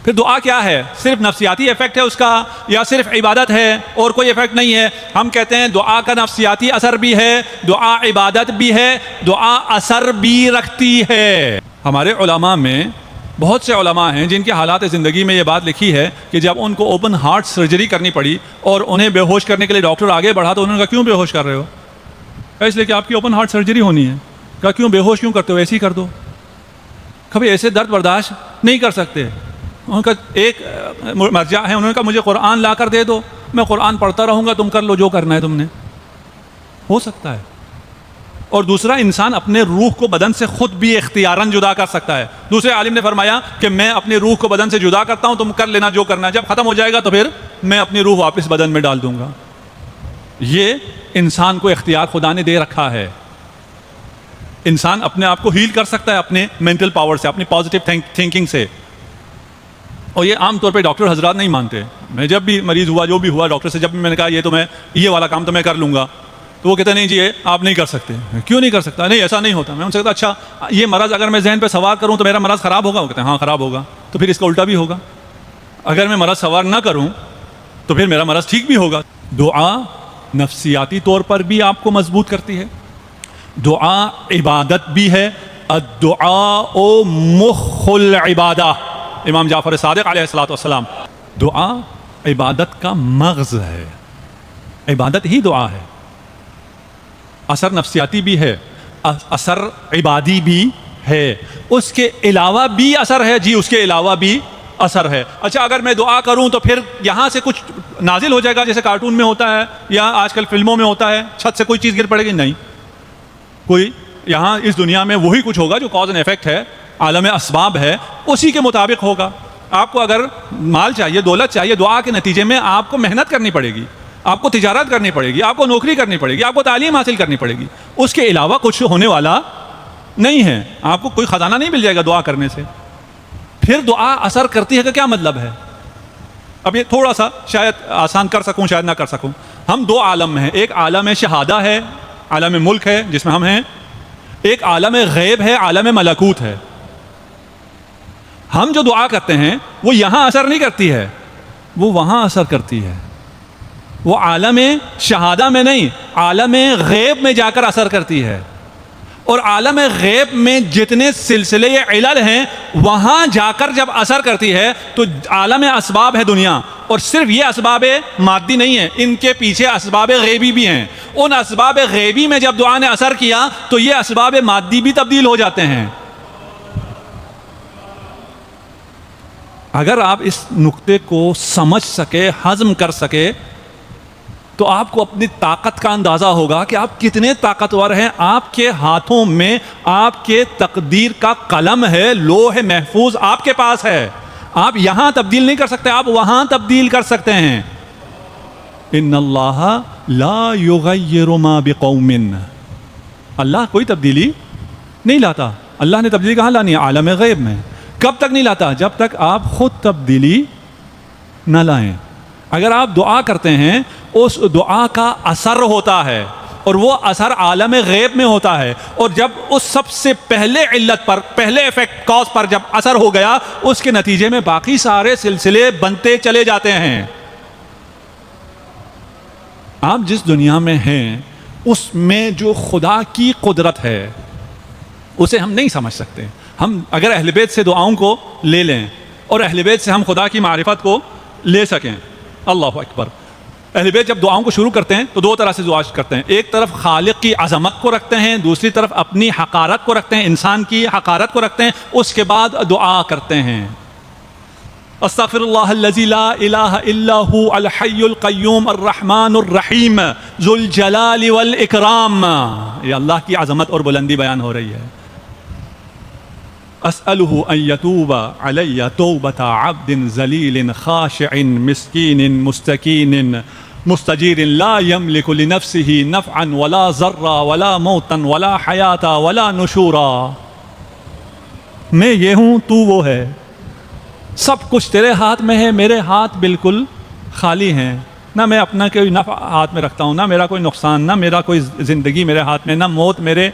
پھر دعا کیا ہے؟ صرف نفسیاتی ایفیکٹ ہے اس کا، یا صرف عبادت ہے اور کوئی ایفیکٹ نہیں ہے؟ ہم کہتے ہیں دعا کا نفسیاتی اثر بھی ہے، دعا عبادت بھی ہے، دعا اثر بھی رکھتی ہے۔ ہمارے علماء میں بہت سے علماء ہیں جن کے حالات زندگی میں یہ بات لکھی ہے کہ جب ان کو اوپن ہارٹ سرجری کرنی پڑی اور انہیں بے ہوش کرنے کے لیے ڈاکٹر آگے بڑھا تو انہوں نے کہا کیوں بے ہوش کر رہے ہو؟ اس لیے کہ آپ کی اوپن ہارٹ سرجری ہونی ہے۔ کہا کیوں بے ہوش کیوں کرتے ہو؟ ایسے ہی کر دو۔ کبھی ایسے درد برداشت نہیں کر سکتے۔ ان کا ایک مرجع ہے، انہوں نے کہا مجھے قرآن لا کر دے دو، میں قرآن پڑھتا رہوں گا، تم کر لو جو کرنا ہے تم نے۔ ہو سکتا ہے۔ اور دوسرا، انسان اپنے روح کو بدن سے خود بھی اختیاراً جدا کر سکتا ہے۔ دوسرے عالم نے فرمایا کہ میں اپنی روح کو بدن سے جدا کرتا ہوں، تم کر لینا جو کرنا ہے، جب ختم ہو جائے گا تو پھر میں اپنی روح واپس بدن میں ڈال دوں گا۔ یہ انسان کو اختیار خدا نے دے رکھا ہے۔ انسان اپنے آپ کو ہیل کر سکتا ہے اپنے مینٹل پاور سے، اپنی پازیٹیو تھنکنگ سے. اور یہ عام طور پہ ڈاکٹر حضرات نہیں مانتے. میں جب بھی مریض ہوا، جو بھی ہوا، ڈاکٹر سے جب بھی میں نے کہا یہ والا کام تو میں کر لوں گا، تو وہ کہتے ہیں نہیں جی یہ آپ نہیں کر سکتے. کیوں نہیں کر سکتا؟ نہیں ایسا نہیں ہوتا. میں ان سے کہتا اچھا یہ مرض اگر میں ذہن پہ سوار کروں تو میرا مرض خراب ہوگا؟ وہ کہتے ہیں ہاں خراب ہوگا. تو پھر اس کا الٹا بھی ہوگا. اگر میں مرض سوار نہ کروں تو پھر میرا مرض ٹھیک بھی ہوگا. دعا نفسیاتی طور پر بھی آپ کو مضبوط کرتی ہے. دعا عبادت بھی ہے. الدعاء مخ العبادہ. امام جعفر صادق علیہ الصلوۃ والسلام. دعا عبادت کا مغز ہے. عبادت ہی دعا ہے. اثر نفسیاتی بھی ہے، اثر عبادی بھی ہے، اس کے علاوہ بھی اثر ہے. جی اس کے علاوہ بھی اثر ہے. اچھا اگر میں دعا کروں تو پھر یہاں سے کچھ نازل ہو جائے گا جیسے کارٹون میں ہوتا ہے یا آج کل فلموں میں ہوتا ہے، چھت سے کوئی چیز گر پڑے گی؟ نہیں. کوئی یہاں اس دنیا میں وہی کچھ ہوگا جو کاز اینڈ ایفیکٹ ہے، عالم اسباب ہے، اسی کے مطابق ہوگا. آپ کو اگر مال چاہیے، دولت چاہیے، دعا کے نتیجے میں آپ کو محنت کرنی پڑے گی، آپ کو تجارت کرنی پڑے گی، آپ کو نوکری کرنی پڑے گی، آپ کو تعلیم حاصل کرنی پڑے گی. اس کے علاوہ کچھ ہونے والا نہیں ہے. آپ کو کوئی خزانہ نہیں مل جائے گا دعا کرنے سے. پھر دعا اثر کرتی ہے کہ کیا مطلب ہے؟ اب یہ تھوڑا سا شاید آسان کر سکوں شاید نہ کر سکوں. ہم دو عالم میں ہیں. ایک عالم شہادہ ہے، عالم ملک ہے جس میں ہم ہیں. ایک عالم غیب ہے، عالم ملکوت ہے. ہم جو دعا کرتے ہیں وہ یہاں اثر نہیں کرتی ہے، وہ وہاں اثر کرتی ہے. وہ عالم شہادہ میں نہیں، عالم غیب میں جا کر اثر کرتی ہے. اور عالم غیب میں جتنے سلسلے علل ہیں وہاں جا کر جب اثر کرتی ہے تو عالم اسباب ہے دنیا. اور صرف یہ اسباب مادی نہیں ہیں، ان کے پیچھے اسباب غیبی بھی ہیں. ان اسباب غیبی میں جب دعا نے اثر کیا تو یہ اسباب مادی بھی تبدیل ہو جاتے ہیں. اگر آپ اس نقطے کو سمجھ سکے، ہضم کر سکے، تو آپ کو اپنی طاقت کا اندازہ ہوگا کہ آپ کتنے طاقتور ہیں. آپ کے ہاتھوں میں آپ کے تقدیر کا قلم ہے، لوح محفوظ آپ کے پاس ہے. آپ یہاں تبدیل نہیں کر سکتے، آپ وہاں تبدیل کر سکتے ہیں. ان اللہ لا یغیر ما بقوم. اللہ کوئی تبدیلی نہیں لاتا. اللہ نے تبدیلی کہاں لانی ہے؟ عالم غیب میں. کب تک نہیں لاتا؟ جب تک آپ خود تبدیلی نہ لائیں. اگر آپ دعا کرتے ہیں اس دعا کا اثر ہوتا ہے اور وہ اثر عالم غیب میں ہوتا ہے. اور جب اس سب سے پہلے علت پر، پہلے ایفیکٹ کاز پر جب اثر ہو گیا، اس کے نتیجے میں باقی سارے سلسلے بنتے چلے جاتے ہیں. آپ جس دنیا میں ہیں اس میں جو خدا کی قدرت ہے اسے ہم نہیں سمجھ سکتے. ہم اگر اہل بیت سے دعاؤں کو لے لیں اور اہل بیت سے ہم خدا کی معرفت کو لے سکیں، اللہ اکبر. اہل بیت جب دعاؤں کو شروع کرتے ہیں تو دو طرح سے دعا کرتے ہیں. ایک طرف خالق کی عظمت کو رکھتے ہیں، دوسری طرف اپنی حقارت کو رکھتے ہیں، انسان کی حقارت کو رکھتے ہیں. اس کے بعد دعا کرتے ہیں استغفر اللہ الذی لا الہ الا هو الحی القیوم الرحمن الرحیم ذو الجلال والاکرام. یہ اللہ کی عظمت اور بلندی بیان ہو رہی ہے. اسألہ ان یتوب علی توبۃ عبد ذلیل خاشع مسکین مستکین مستجیر لا یملک لنفسہ نفعا ولا ضرا ولا موتا ولا حیاتا ولا نشورا. میں یہ ہوں، تو وہ ہے. سب کچھ تیرے ہاتھ میں ہے، میرے ہاتھ بالکل خالی ہیں. نہ میں اپنا کوئی نفع ہاتھ میں رکھتا ہوں، نہ میرا کوئی نقصان، نہ میرا کوئی زندگی میرے ہاتھ میں، نہ موت میرے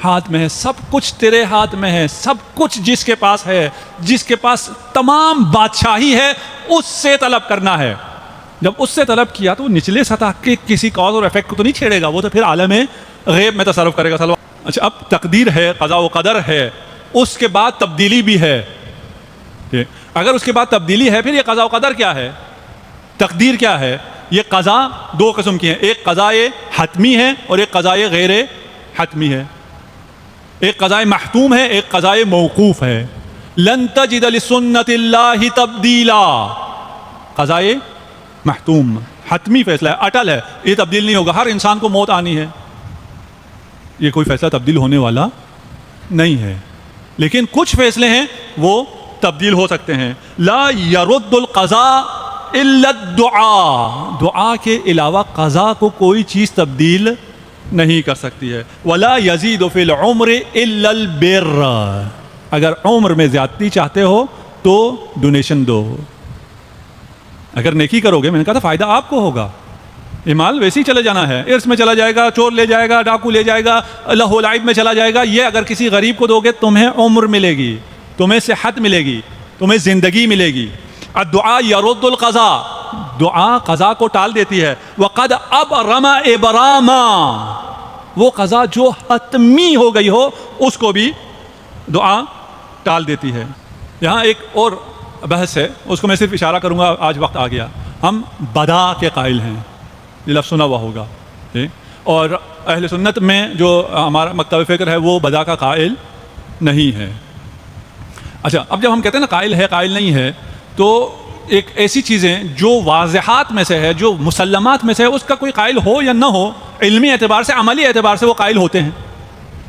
ہاتھ میں ہے. سب کچھ تیرے ہاتھ میں ہے. سب کچھ جس کے پاس ہے، جس کے پاس تمام بادشاہی ہے، اس سے طلب کرنا ہے. جب اس سے طلب کیا تو نچلے سطح کے کسی کاز اور ایفیکٹ کو تو نہیں چھیڑے گا، وہ تو پھر عالم غیب میں تصرف کرے گا. اچھا اب تقدیر ہے، قضاء و قدر ہے، اس کے بعد تبدیلی بھی ہے. اگر اس کے بعد تبدیلی ہے پھر یہ قضاء و قدر کیا ہے، تقدیر کیا ہے؟ یہ قضاء دو قسم کی ہیں. ایک قضاء حتمی ہے اور ایک قضاء غیر حتمی ہے. ایک قضاء محتوم ہے، ایک قضاء موقوف ہے. لن تجد لسنت اللہ تبدیلا. قضاء محتوم حتمی فیصلہ ہے، اٹل ہے، یہ تبدیل نہیں ہوگا. ہر انسان کو موت آنی ہے، یہ کوئی فیصلہ تبدیل ہونے والا نہیں ہے. لیکن کچھ فیصلے ہیں وہ تبدیل ہو سکتے ہیں. لا يرد القضاء الا الدعاء. دعا کے علاوہ قضا کو کوئی چیز تبدیل نہیں کر سکتی ہے. ولا یزید فی العمر الا البر. اگر عمر میں زیادتی چاہتے ہو تو ڈونیشن دو. اگر نیکی کرو گے، میں نے کہا تھا فائدہ آپ کو ہوگا. یہ مال ویسے ہی چلے جانا ہے، ارث میں چلا جائے گا، چور لے جائے گا، ڈاکو لے جائے گا، لہو لعب میں چلا جائے گا. یہ اگر کسی غریب کو دو گے تمہیں عمر ملے گی، تمہیں صحت ملے گی، تمہیں زندگی ملے گی. الدعاء یرد القضاء. دعا قضا کو ٹال دیتی ہے. وقد ابرم ابراما. وہ قضا جو حتمی ہو گئی ہو اس کو بھی دعا ٹال دیتی ہے. یہاں ایک اور بحث ہے، اس کو میں صرف اشارہ کروں گا، آج وقت آ گیا. ہم بدا کے قائل ہیں، یہ لفظ سنا ہوا ہوگا. اور اہل سنت میں جو ہمارا مکتب فکر ہے وہ بدا کا قائل نہیں ہے. اچھا، اب جب ہم کہتے ہیں نا قائل ہے قائل نہیں ہے، تو ایک ایسی چیزیں جو واضحات میں سے ہے، جو مسلمات میں سے ہے، اس کا کوئی قائل ہو یا نہ ہو، علمی اعتبار سے، عملی اعتبار سے وہ قائل ہوتے ہیں.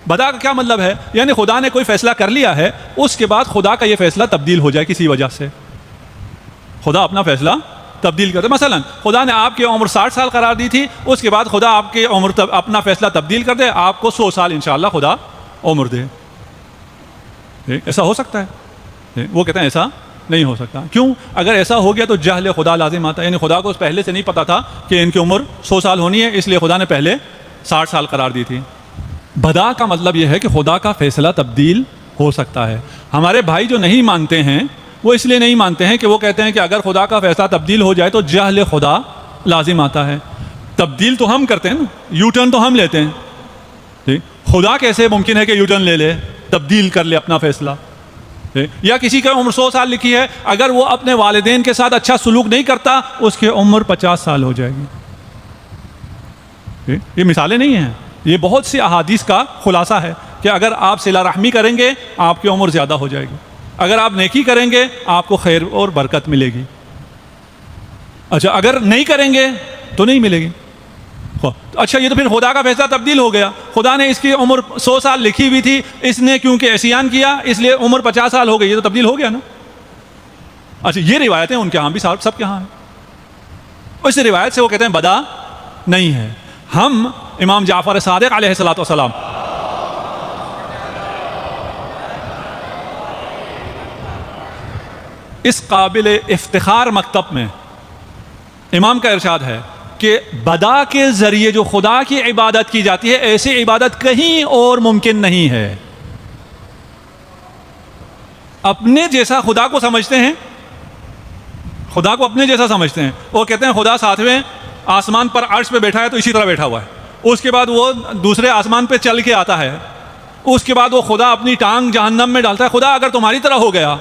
بدا کا کیا مطلب ہے؟ یعنی خدا نے کوئی فیصلہ کر لیا ہے، اس کے بعد خدا کا یہ فیصلہ تبدیل ہو جائے کسی وجہ سے. خدا اپنا فیصلہ تبدیل کرتے. مثلا خدا نے آپ کی عمر 60 سال قرار دی تھی، اس کے بعد خدا آپ کی عمر اپنا فیصلہ تبدیل کر دے، آپ کو 100 سال انشاءاللہ خدا عمر دے. ایسا ہو سکتا ہے؟ وہ کہتے ہیں ایسا نہیں ہو سکتا. کیوں؟ اگر ایسا ہو گیا تو جہل خدا لازم آتا ہے. یعنی خدا کو پہلے سے نہیں پتا تھا کہ ان کی عمر 100 سال ہونی ہے، اس لیے خدا نے پہلے 60 سال قرار دی تھی. بدا کا مطلب یہ ہے کہ خدا کا فیصلہ تبدیل ہو سکتا ہے. ہمارے بھائی جو نہیں مانتے ہیں وہ اس لیے نہیں مانتے ہیں کہ وہ کہتے ہیں کہ اگر خدا کا فیصلہ تبدیل ہو جائے تو جہل خدا لازم آتا ہے. تبدیل تو ہم کرتے ہیں نا، یو ٹرن تو ہم لیتے ہیں. خدا کیسے ممکن ہے کہ یو ٹرن لے لے، تبدیل کر لے اپنا فیصلہ؟ یا کسی کی عمر 100 سال لکھی ہے، اگر وہ اپنے والدین کے ساتھ اچھا سلوک نہیں کرتا اس کی عمر 50 سال ہو جائے گی. یہ مثالیں نہیں ہیں، یہ بہت سی احادیث کا خلاصہ ہے کہ اگر آپ صلہ رحمی کریں گے آپ کی عمر زیادہ ہو جائے گی، اگر آپ نیکی کریں گے آپ کو خیر اور برکت ملے گی. اچھا، اگر نہیں کریں گے تو نہیں ملے گی. اچھا، یہ تو پھر خدا کا فیصلہ تبدیل ہو گیا. خدا نے اس کی عمر 100 سال لکھی ہوئی تھی، اس نے کیونکہ عصیان کیا اس لیے عمر 50 سال ہو گئی، یہ تو تبدیل ہو گیا نا. اچھا، یہ روایتیں ان کے ہاں بھی سب کے ہاں ہیں. اس روایت سے وہ کہتے ہیں بدا نہیں ہے. ہم امام جعفر صادق علیہ الصلوۃ والسلام اس قابل افتخار مکتب میں امام کا ارشاد ہے کہ بدا کے ذریعے جو خدا کی عبادت کی جاتی ہے ایسی عبادت کہیں اور ممکن نہیں ہے. اپنے جیسا خدا کو سمجھتے ہیں، خدا کو اپنے جیسا سمجھتے ہیں. وہ کہتے ہیں خدا 7ویں آسمان پر عرش پہ بیٹھا ہے تو اسی طرح بیٹھا ہوا ہے، اس کے بعد وہ دوسرے آسمان پہ چل کے آتا ہے، اس کے بعد وہ خدا اپنی ٹانگ جہنم میں ڈالتا ہے. خدا اگر تمہاری طرح ہو گیا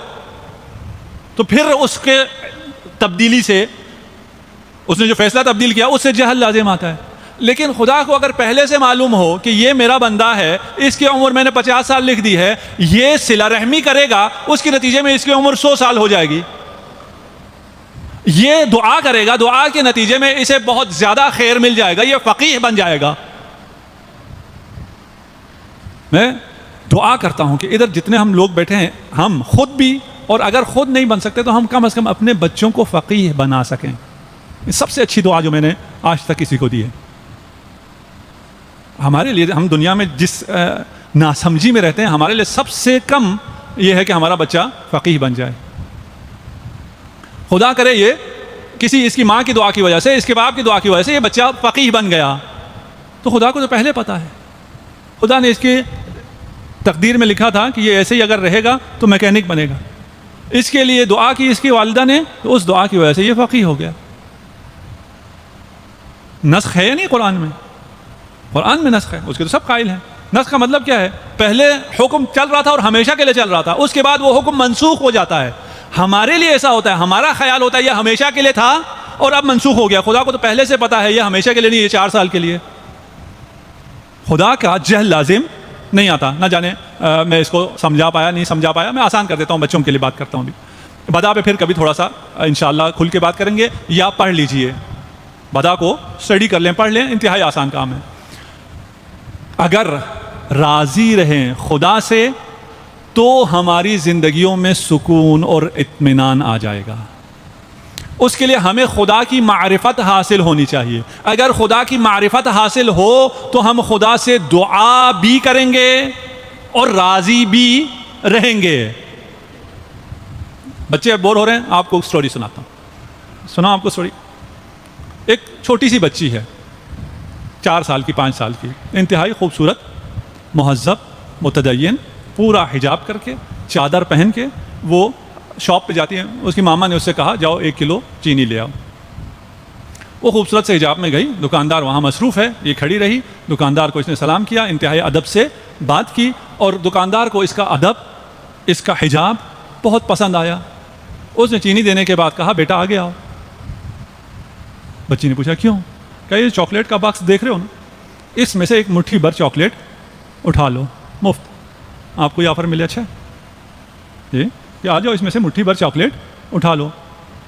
تو پھر اس کے تبدیلی سے، اس نے جو فیصلہ تبدیل کیا اس سے جہل لازم آتا ہے. لیکن خدا کو اگر پہلے سے معلوم ہو کہ یہ میرا بندہ ہے، اس کی عمر میں نے 50 سال لکھ دی ہے، یہ صلہ رحمی کرے گا، اس کے نتیجے میں اس کی عمر 100 سال ہو جائے گی، یہ دعا کرے گا، دعا کے نتیجے میں اسے بہت زیادہ خیر مل جائے گا، یہ فقیہ بن جائے گا. میں دعا کرتا ہوں کہ ادھر جتنے ہم لوگ بیٹھے ہیں ہم خود بھی، اور اگر خود نہیں بن سکتے تو ہم کم از کم اپنے بچوں کو فقیہ بنا سکیں. سب سے اچھی دعا جو میں نے آج تک کسی کو دی ہے. ہمارے لیے، ہم دنیا میں جس ناسمجھی میں رہتے ہیں، ہمارے لیے سب سے کم یہ ہے کہ ہمارا بچہ فقیہ بن جائے. خدا کرے یہ کسی اس کی ماں کی دعا کی وجہ سے، اس کے باپ کی دعا کی وجہ سے یہ بچہ فقیہ بن گیا، تو خدا کو تو پہلے پتہ ہے. خدا نے اس کی تقدیر میں لکھا تھا کہ یہ ایسے ہی اگر رہے گا تو میکینک بنے گا. اس کے لیے دعا کی اس کی والدہ نے، تو اس دعا کی وجہ سے یہ فقیہ ہو گیا. نسخ ہے یا نہیں قرآن میں؟ قرآن میں نسخ ہے، اس کے تو سب قائل ہیں. نسخ کا مطلب کیا ہے؟ پہلے حکم چل رہا تھا اور ہمیشہ کے لیے چل رہا تھا، اس کے بعد وہ حکم منسوخ ہو جاتا ہے. ہمارے لیے ایسا ہوتا ہے، ہمارا خیال ہوتا ہے یہ ہمیشہ کے لیے تھا اور اب منسوخ ہو گیا. خدا کو تو پہلے سے پتا ہے یہ ہمیشہ کے لیے نہیں، یہ 4 سال کے لیے. خدا کا جہل لازم نہیں آتا. نہ جانے میں اس کو سمجھا پایا نہیں سمجھا پایا، میں آسان کر دیتا ہوں، بچوں کے لیے بات کرتا ہوں. ابھی بدا پہ پھر کبھی تھوڑا سا انشاءاللہ کھل کے بات کریں گے، یا پڑھ لیجئے، بدا کو اسٹڈی کر لیں، پڑھ لیں، انتہائی آسان کام ہے. اگر راضی رہیں خدا سے تو ہماری زندگیوں میں سکون اور اطمینان آ جائے گا. اس کے لیے ہمیں خدا کی معرفت حاصل ہونی چاہیے. اگر خدا کی معرفت حاصل ہو تو ہم خدا سے دعا بھی کریں گے اور راضی بھی رہیں گے. بچے بور ہو رہے ہیں, آپ کو سٹوری سناتا ہوں. سنا آپ کو سٹوری. ایک چھوٹی سی بچی ہے, 4 سال کی 5 سال کی, انتہائی خوبصورت, مہذب, متدین, پورا حجاب کر کے, چادر پہن کے وہ شاپ پہ جاتی ہے. اس کی ماما نے اس سے کہا جاؤ 1 کلو چینی لے آؤ. وہ خوبصورت سے حجاب میں گئی. دکاندار وہاں مصروف ہے, یہ کھڑی رہی. دکاندار کو اس نے سلام کیا, انتہائی ادب سے بات کی, اور دکاندار کو اس کا ادب, اس کا حجاب بہت پسند آیا. اس نے چینی دینے کے بعد کہا بیٹا آگے آؤ. بچی نے پوچھا کیوں؟ کہا یہ چاکلیٹ کا باکس دیکھ رہے ہو نا, اس میں سے ایک مٹھی بھر چاکلیٹ اٹھا لو مفت, آپ کو یہ آفر ملے. اچھا جی کہ آ جاؤ, اس میں سے مٹھی بھر چاکلیٹ اٹھا لو.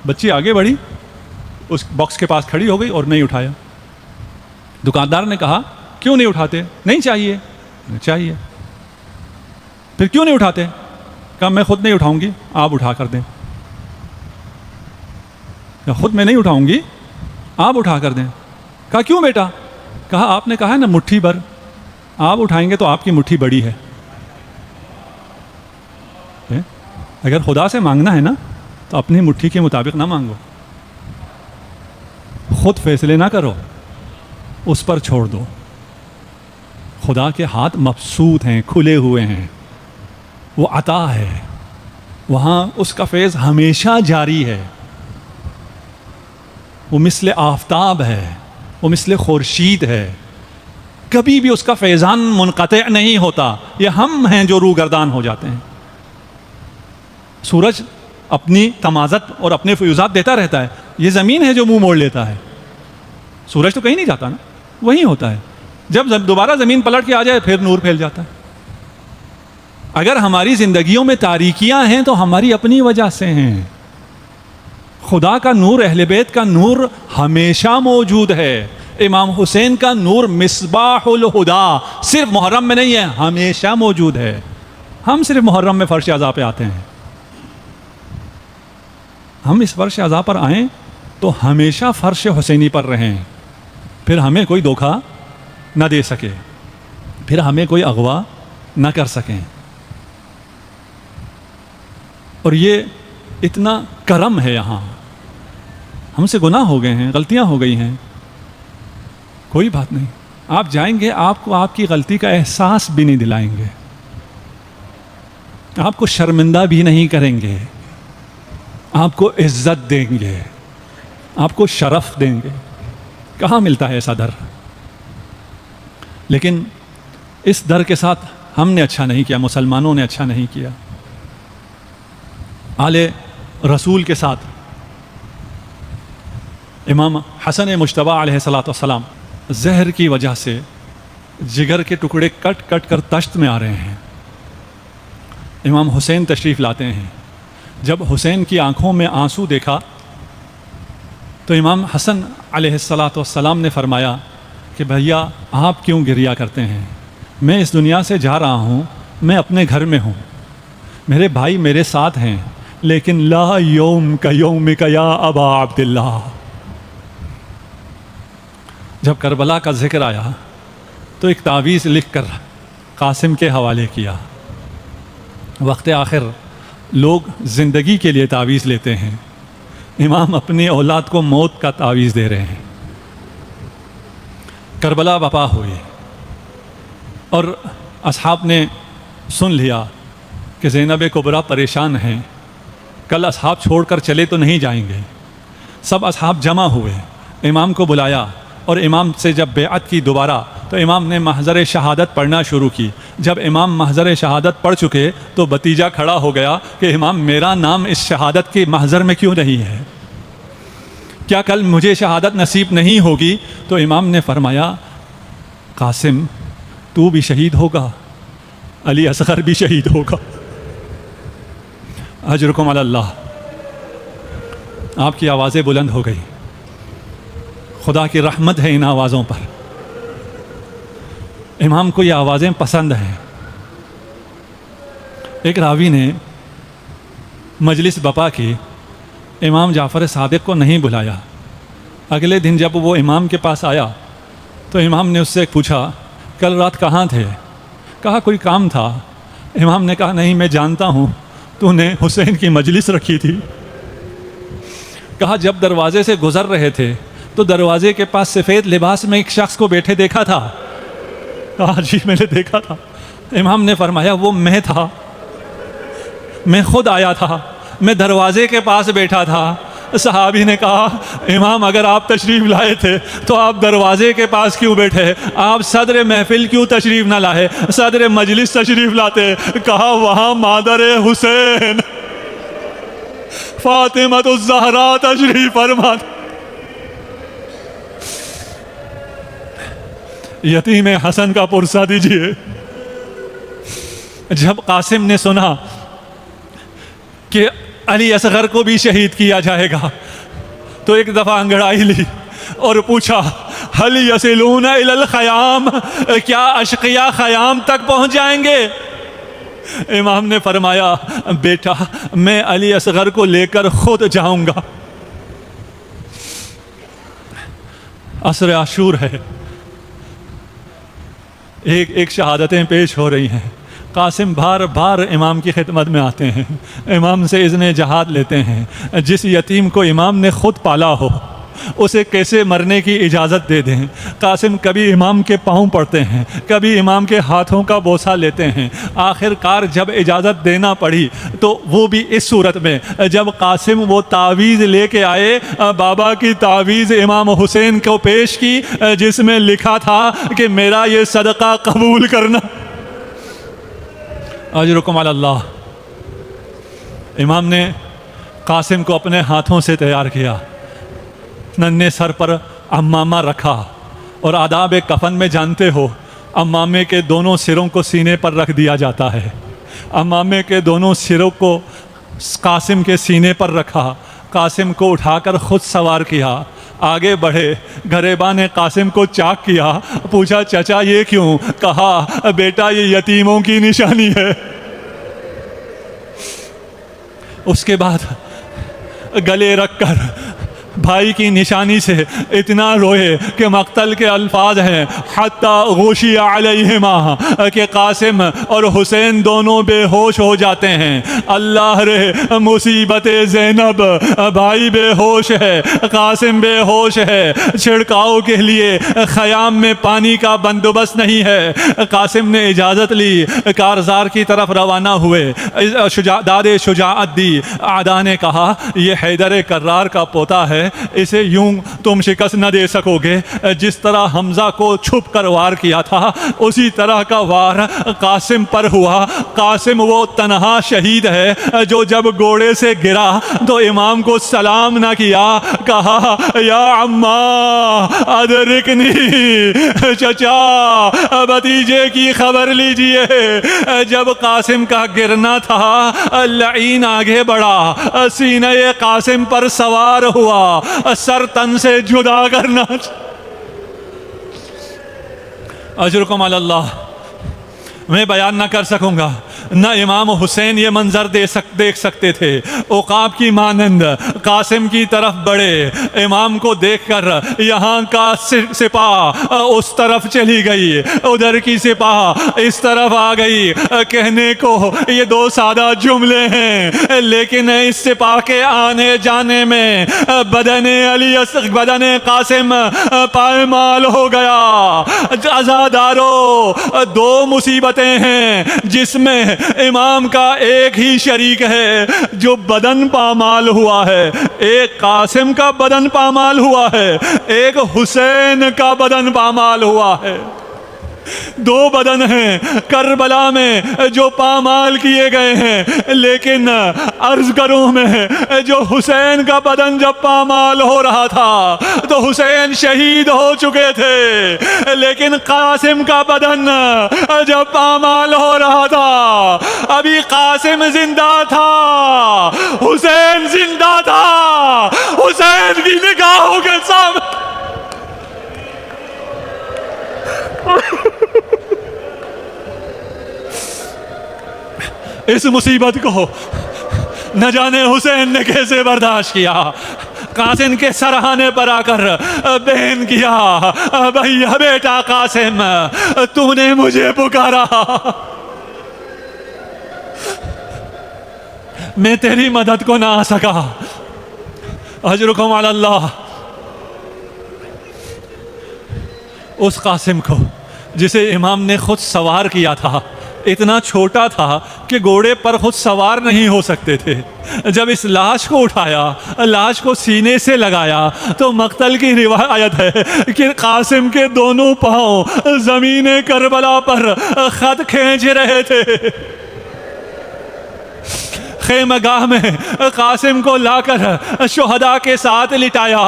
بچی آگے بڑھی, اس باکس کے پاس کھڑی ہو گئی اور نہیں اٹھایا. دکاندار نے کہا کیوں نہیں اٹھاتے؟ نہیں چاہیے. چاہیے. پھر کیوں نہیں اٹھاتے؟ کہا میں خود نہیں اٹھاؤں گی, آپ اٹھا کر دیں. خود میں نہیں اٹھاؤں گی, آپ اٹھا کر دیں. کہا کیوں بیٹا؟ کہا آپ نے کہا ہے نا مٹھی بھر, آپ اٹھائیں گے تو آپ کی مٹھی بڑی ہے. اگر خدا سے مانگنا ہے نا تو اپنی مٹھی کے مطابق نہ مانگو, خود فیصلے نہ کرو, اس پر چھوڑ دو. خدا کے ہاتھ مبسوط ہیں, کھلے ہوئے ہیں, وہ عطا ہے, وہاں اس کا فیض ہمیشہ جاری ہے. وہ مثل آفتاب ہے, وہ مثل خورشید ہے, کبھی بھی اس کا فیضان منقطع نہیں ہوتا. یہ ہم ہیں جو روگردان ہو جاتے ہیں. سورج اپنی تمازت اور اپنے فیوزات دیتا رہتا ہے, یہ زمین ہے جو منہ موڑ لیتا ہے. سورج تو کہیں نہیں جاتا نا, وہیں ہوتا ہے. جب دوبارہ زمین پلٹ کے آ جائے پھر نور پھیل جاتا ہے. اگر ہماری زندگیوں میں تاریکیاں ہیں تو ہماری اپنی وجہ سے ہیں. خدا کا نور, اہل بیت کا نور ہمیشہ موجود ہے. امام حسین کا نور مصباح الہدا صرف محرم میں نہیں ہے, ہمیشہ موجود ہے. ہم صرف محرم میں فرش اعضاء پہ آتے ہیں. ہم اس فرش اعضاء پر آئیں تو ہمیشہ فرش حسینی پر رہیں, پھر ہمیں کوئی دھوکہ نہ دے سکے, پھر ہمیں کوئی اغوا نہ کر سکیں. اور یہ اتنا کرم ہے یہاں. ہم سے گناہ ہو گئے ہیں, غلطیاں ہو گئی ہیں, کوئی بات نہیں. آپ جائیں گے, آپ کو آپ کی غلطی کا احساس بھی نہیں دلائیں گے, آپ کو شرمندہ بھی نہیں کریں گے, آپ کو عزت دیں گے, آپ کو شرف دیں گے. کہاں ملتا ہے ایسا در؟ لیکن اس در کے ساتھ ہم نے اچھا نہیں کیا, مسلمانوں نے اچھا نہیں کیا. آل رسول کے ساتھ امام حسن مجتبیٰ علیہ الصلوۃ والسلام زہر کی وجہ سے جگر کے ٹکڑے کٹ کٹ کر تشت میں آ رہے ہیں. امام حسین تشریف لاتے ہیں. جب حسین کی آنکھوں میں آنسو دیکھا تو امام حسن علیہ الصلوۃ والسلام نے فرمایا کہ بھیا آپ کیوں گریا کرتے ہیں؟ میں اس دنیا سے جا رہا ہوں, میں اپنے گھر میں ہوں, میرے بھائی میرے ساتھ ہیں, لیکن لا یوم کا یوم کا یا ابا عبداللہ. جب کربلا کا ذکر آیا تو ایک تعویذ لکھ کر قاسم کے حوالے کیا. وقت آخر لوگ زندگی کے لیے تعویذ لیتے ہیں, امام اپنی اولاد کو موت کا تعویذ دے رہے ہیں. کربلا بپا ہوئی اور اصحاب نے سن لیا کہ زینب کبریٰ پریشان ہیں, کل اصحاب چھوڑ کر چلے تو نہیں جائیں گے. سب اصحاب جمع ہوئے, امام کو بلایا, اور امام سے جب بیعت کی دوبارہ تو امام نے محضر شہادت پڑھنا شروع کی. جب امام محضر شہادت پڑھ چکے تو بتیجا کھڑا ہو گیا کہ امام میرا نام اس شہادت کے محضر میں کیوں نہیں ہے؟ کیا کل مجھے شہادت نصیب نہیں ہوگی؟ تو امام نے فرمایا قاسم تو بھی شہید ہوگا, علی اصغر بھی شہید ہوگا, اجرکم علی اللہ. آپ کی آوازیں بلند ہو گئی. خدا کی رحمت ہے ان آوازوں پر. امام کو یہ آوازیں پسند ہیں. ایک راوی نے مجلس بپا کی امام جعفر صادق کو نہیں بلایا۔ اگلے دن جب وہ امام کے پاس آیا تو امام نے اس سے پوچھا کل رات کہاں تھے؟ کہا کوئی کام تھا۔ امام نے کہا نہیں میں جانتا ہوں تو نے حسین کی مجلس رکھی تھی۔ کہا جب دروازے سے گزر رہے تھے تو دروازے کے پاس سفید لباس میں ایک شخص کو بیٹھے دیکھا تھا۔ کہا جی میں نے دیکھا تھا۔ امام نے فرمایا وہ میں تھا، میں خود آیا تھا، میں دروازے کے پاس بیٹھا تھا۔ صحابی نے کہا امام اگر آپ تشریف لائے تھے تو آپ دروازے کے پاس کیوں بیٹھے؟ آپ صدر محفل کیوں تشریف نہ لائے؟ صدر مجلس تشریف لاتے۔ کہا وہاں مادر حسین فاطمہ الزہرا تشریف فرما۔ یتیم حسن کا پرسہ دیجئے۔ جب قاسم نے سنا کہ علی اصغر کو بھی شہید کیا جائے گا تو ایک دفعہ انگڑائی لی اور پوچھا هل یصلون الی الخیام، کیا اشقیاء خیام تک پہنچ جائیں گے؟ امام نے فرمایا بیٹا میں علی اصغر کو لے کر خود جاؤں گا۔ عصر عاشور ہے، ایک شہادتیں پیش ہو رہی ہیں۔ قاسم بار بار امام کی خدمت میں آتے ہیں، امام سے اذن جہاد لیتے ہیں۔ جس یتیم کو امام نے خود پالا ہو اسے کیسے مرنے کی اجازت دے دیں؟ قاسم کبھی امام کے پاؤں پڑتے ہیں، کبھی امام کے ہاتھوں کا بوسہ لیتے ہیں۔ آخر کار جب اجازت دینا پڑی تو وہ بھی اس صورت میں جب قاسم وہ تعویذ لے کے آئے، بابا کی تعویذ امام حسین کو پیش کی جس میں لکھا تھا کہ میرا یہ صدقہ قبول کرنا، اجرکم علی اللہ۔ امام نے قاسم کو اپنے ہاتھوں سے تیار کیا، ننھے سر پر عمامہ رکھا، اور آداب کفن میں جانتے ہو عمامے کے دونوں سروں کو سینے پر رکھ دیا جاتا ہے۔ عمامے کے دونوں سروں کو قاسم کے سینے پر رکھا، قاسم کو اٹھا کر خود سوار کیا، آگے بڑھے، گریباں نے قاسم کو چاک کیا، پوچھا چچا یہ کیوں؟ کہا بیٹا یہ یتیموں کی نشانی ہے۔ اس کے بعد گلے رکھ کر بھائی کی نشانی سے اتنا روئے کہ مقتل کے الفاظ ہیں حتی غشی علیہما، کہ قاسم اور حسین دونوں بے ہوش ہو جاتے ہیں۔ اللہ رے مصیبت زینب، بھائی بے ہوش ہے، قاسم بے ہوش ہے، چھڑکاؤ کے لیے خیام میں پانی کا بندوبست نہیں ہے۔ قاسم نے اجازت لی، کارزار کی طرف روانہ ہوئے، داد شجاعت دی۔ اعداء نے کہا یہ حیدر کرار کا پوتا ہے، اسے یوں تم شکست نہ دے سکو گے۔ جس طرح حمزہ کو چھپ کر وار کیا تھا اسی طرح کا وار قاسم پر ہوا۔ قاسم وہ تنہا شہید ہے جو جب گھوڑے سے گرا تو امام کو سلام نہ کیا، کہا یا عمّا ادرکنی، چچا بھتیجے کی خبر لیجئے۔ جب قاسم کا گرنا تھا لعین آگے بڑھا، سینہ قاسم پر سوار ہوا، سر تن سے جدا کرنا۔ اجرکم علی اللہ۔ میں بیان نہ کر سکوں گا، نہ امام حسین یہ منظر دیکھ سکتے تھے۔ عقاب کی مانند قاسم کی طرف بڑھے، امام کو دیکھ کر یہاں کا سپاہ اس طرف چلی گئی، ادھر کی سپاہ اس طرف آ گئی۔ کہنے کو یہ دو سادہ جملے ہیں لیکن اس سپاہ کے آنے جانے میں بدن قاسم پائمال ہو گیا۔ عزادارو، دو مصیبتیں ہیں جس میں امام کا ایک ہی شریک ہے جو بدن پامال ہوا ہے۔ ایک قاسم کا بدن پامال ہوا ہے، ایک حسین کا بدن پامال ہوا ہے۔ دو بدن ہیں کربلا میں جو پامال کیے گئے ہیں، لیکن عرض کروں میں جو حسین کا بدن جب پامال ہو رہا تھا تو حسین شہید ہو چکے تھے، لیکن قاسم کا بدن جب پامال ہو رہا تھا ابھی قاسم زندہ تھا، حسین زندہ تھا۔ حسین کی نگاہوں کے سامنے اس مصیبت کو نہ جانے حسین نے کیسے برداشت کیا. قاسم کے سرہانے پر آ کر بہن کیا, بھیا بیٹا قاسم تو نے مجھے پکارا, میں تیری مدد کو نہ آ سکا, اجرکم علی اللہ. اس قاسم کو جسے امام نے خود سوار کیا تھا, اتنا چھوٹا تھا کہ گھوڑے پر خود سوار نہیں ہو سکتے تھے, جب اس لاش کو اٹھایا, لاش کو سینے سے لگایا تو مقتل کی روایت ہے کہ قاسم کے دونوں پاؤں زمین کربلا پر خط کھینچ رہے تھے. خیمہ گاہ میں قاسم کو لا کر شہداء کے ساتھ لٹایا,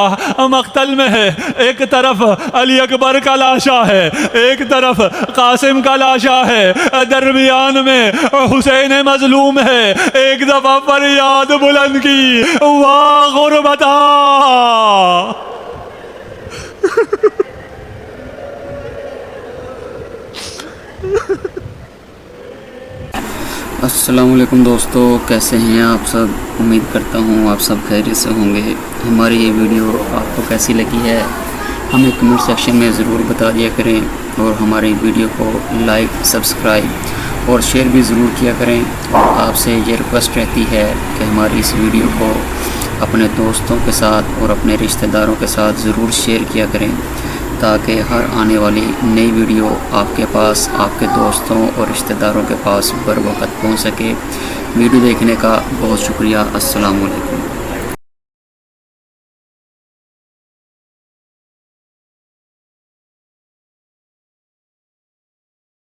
مقتل میں ہے, ایک طرف علی اکبر کا لاشا ہے, ایک طرف قاسم کا لاشا ہے, درمیان میں حسین مظلوم ہے. ایک دفعہ فریاد بلند کی, واہ غربتا. السلام علیکم دوستو, کیسے ہیں آپ سب؟ امید کرتا ہوں آپ سب خیریت سے ہوں گے. ہماری یہ ویڈیو آپ کو کیسی لگی ہے ہمیں کمنٹ سیکشن میں ضرور بتا دیا کریں, اور ہماری ویڈیو کو لائک, سبسکرائب اور شیئر بھی ضرور کیا کریں. اور آپ سے یہ ریکویسٹ رہتی ہے کہ ہماری اس ویڈیو کو اپنے دوستوں کے ساتھ اور اپنے رشتہ داروں کے ساتھ ضرور شیئر کیا کریں, تاکہ ہر آنے والی نئی ویڈیو آپ کے پاس, آپ کے دوستوں اور رشتہ داروں کے پاس بر وقت پہنچ سکے. ویڈیو دیکھنے کا بہت شکریہ. السلام علیکم.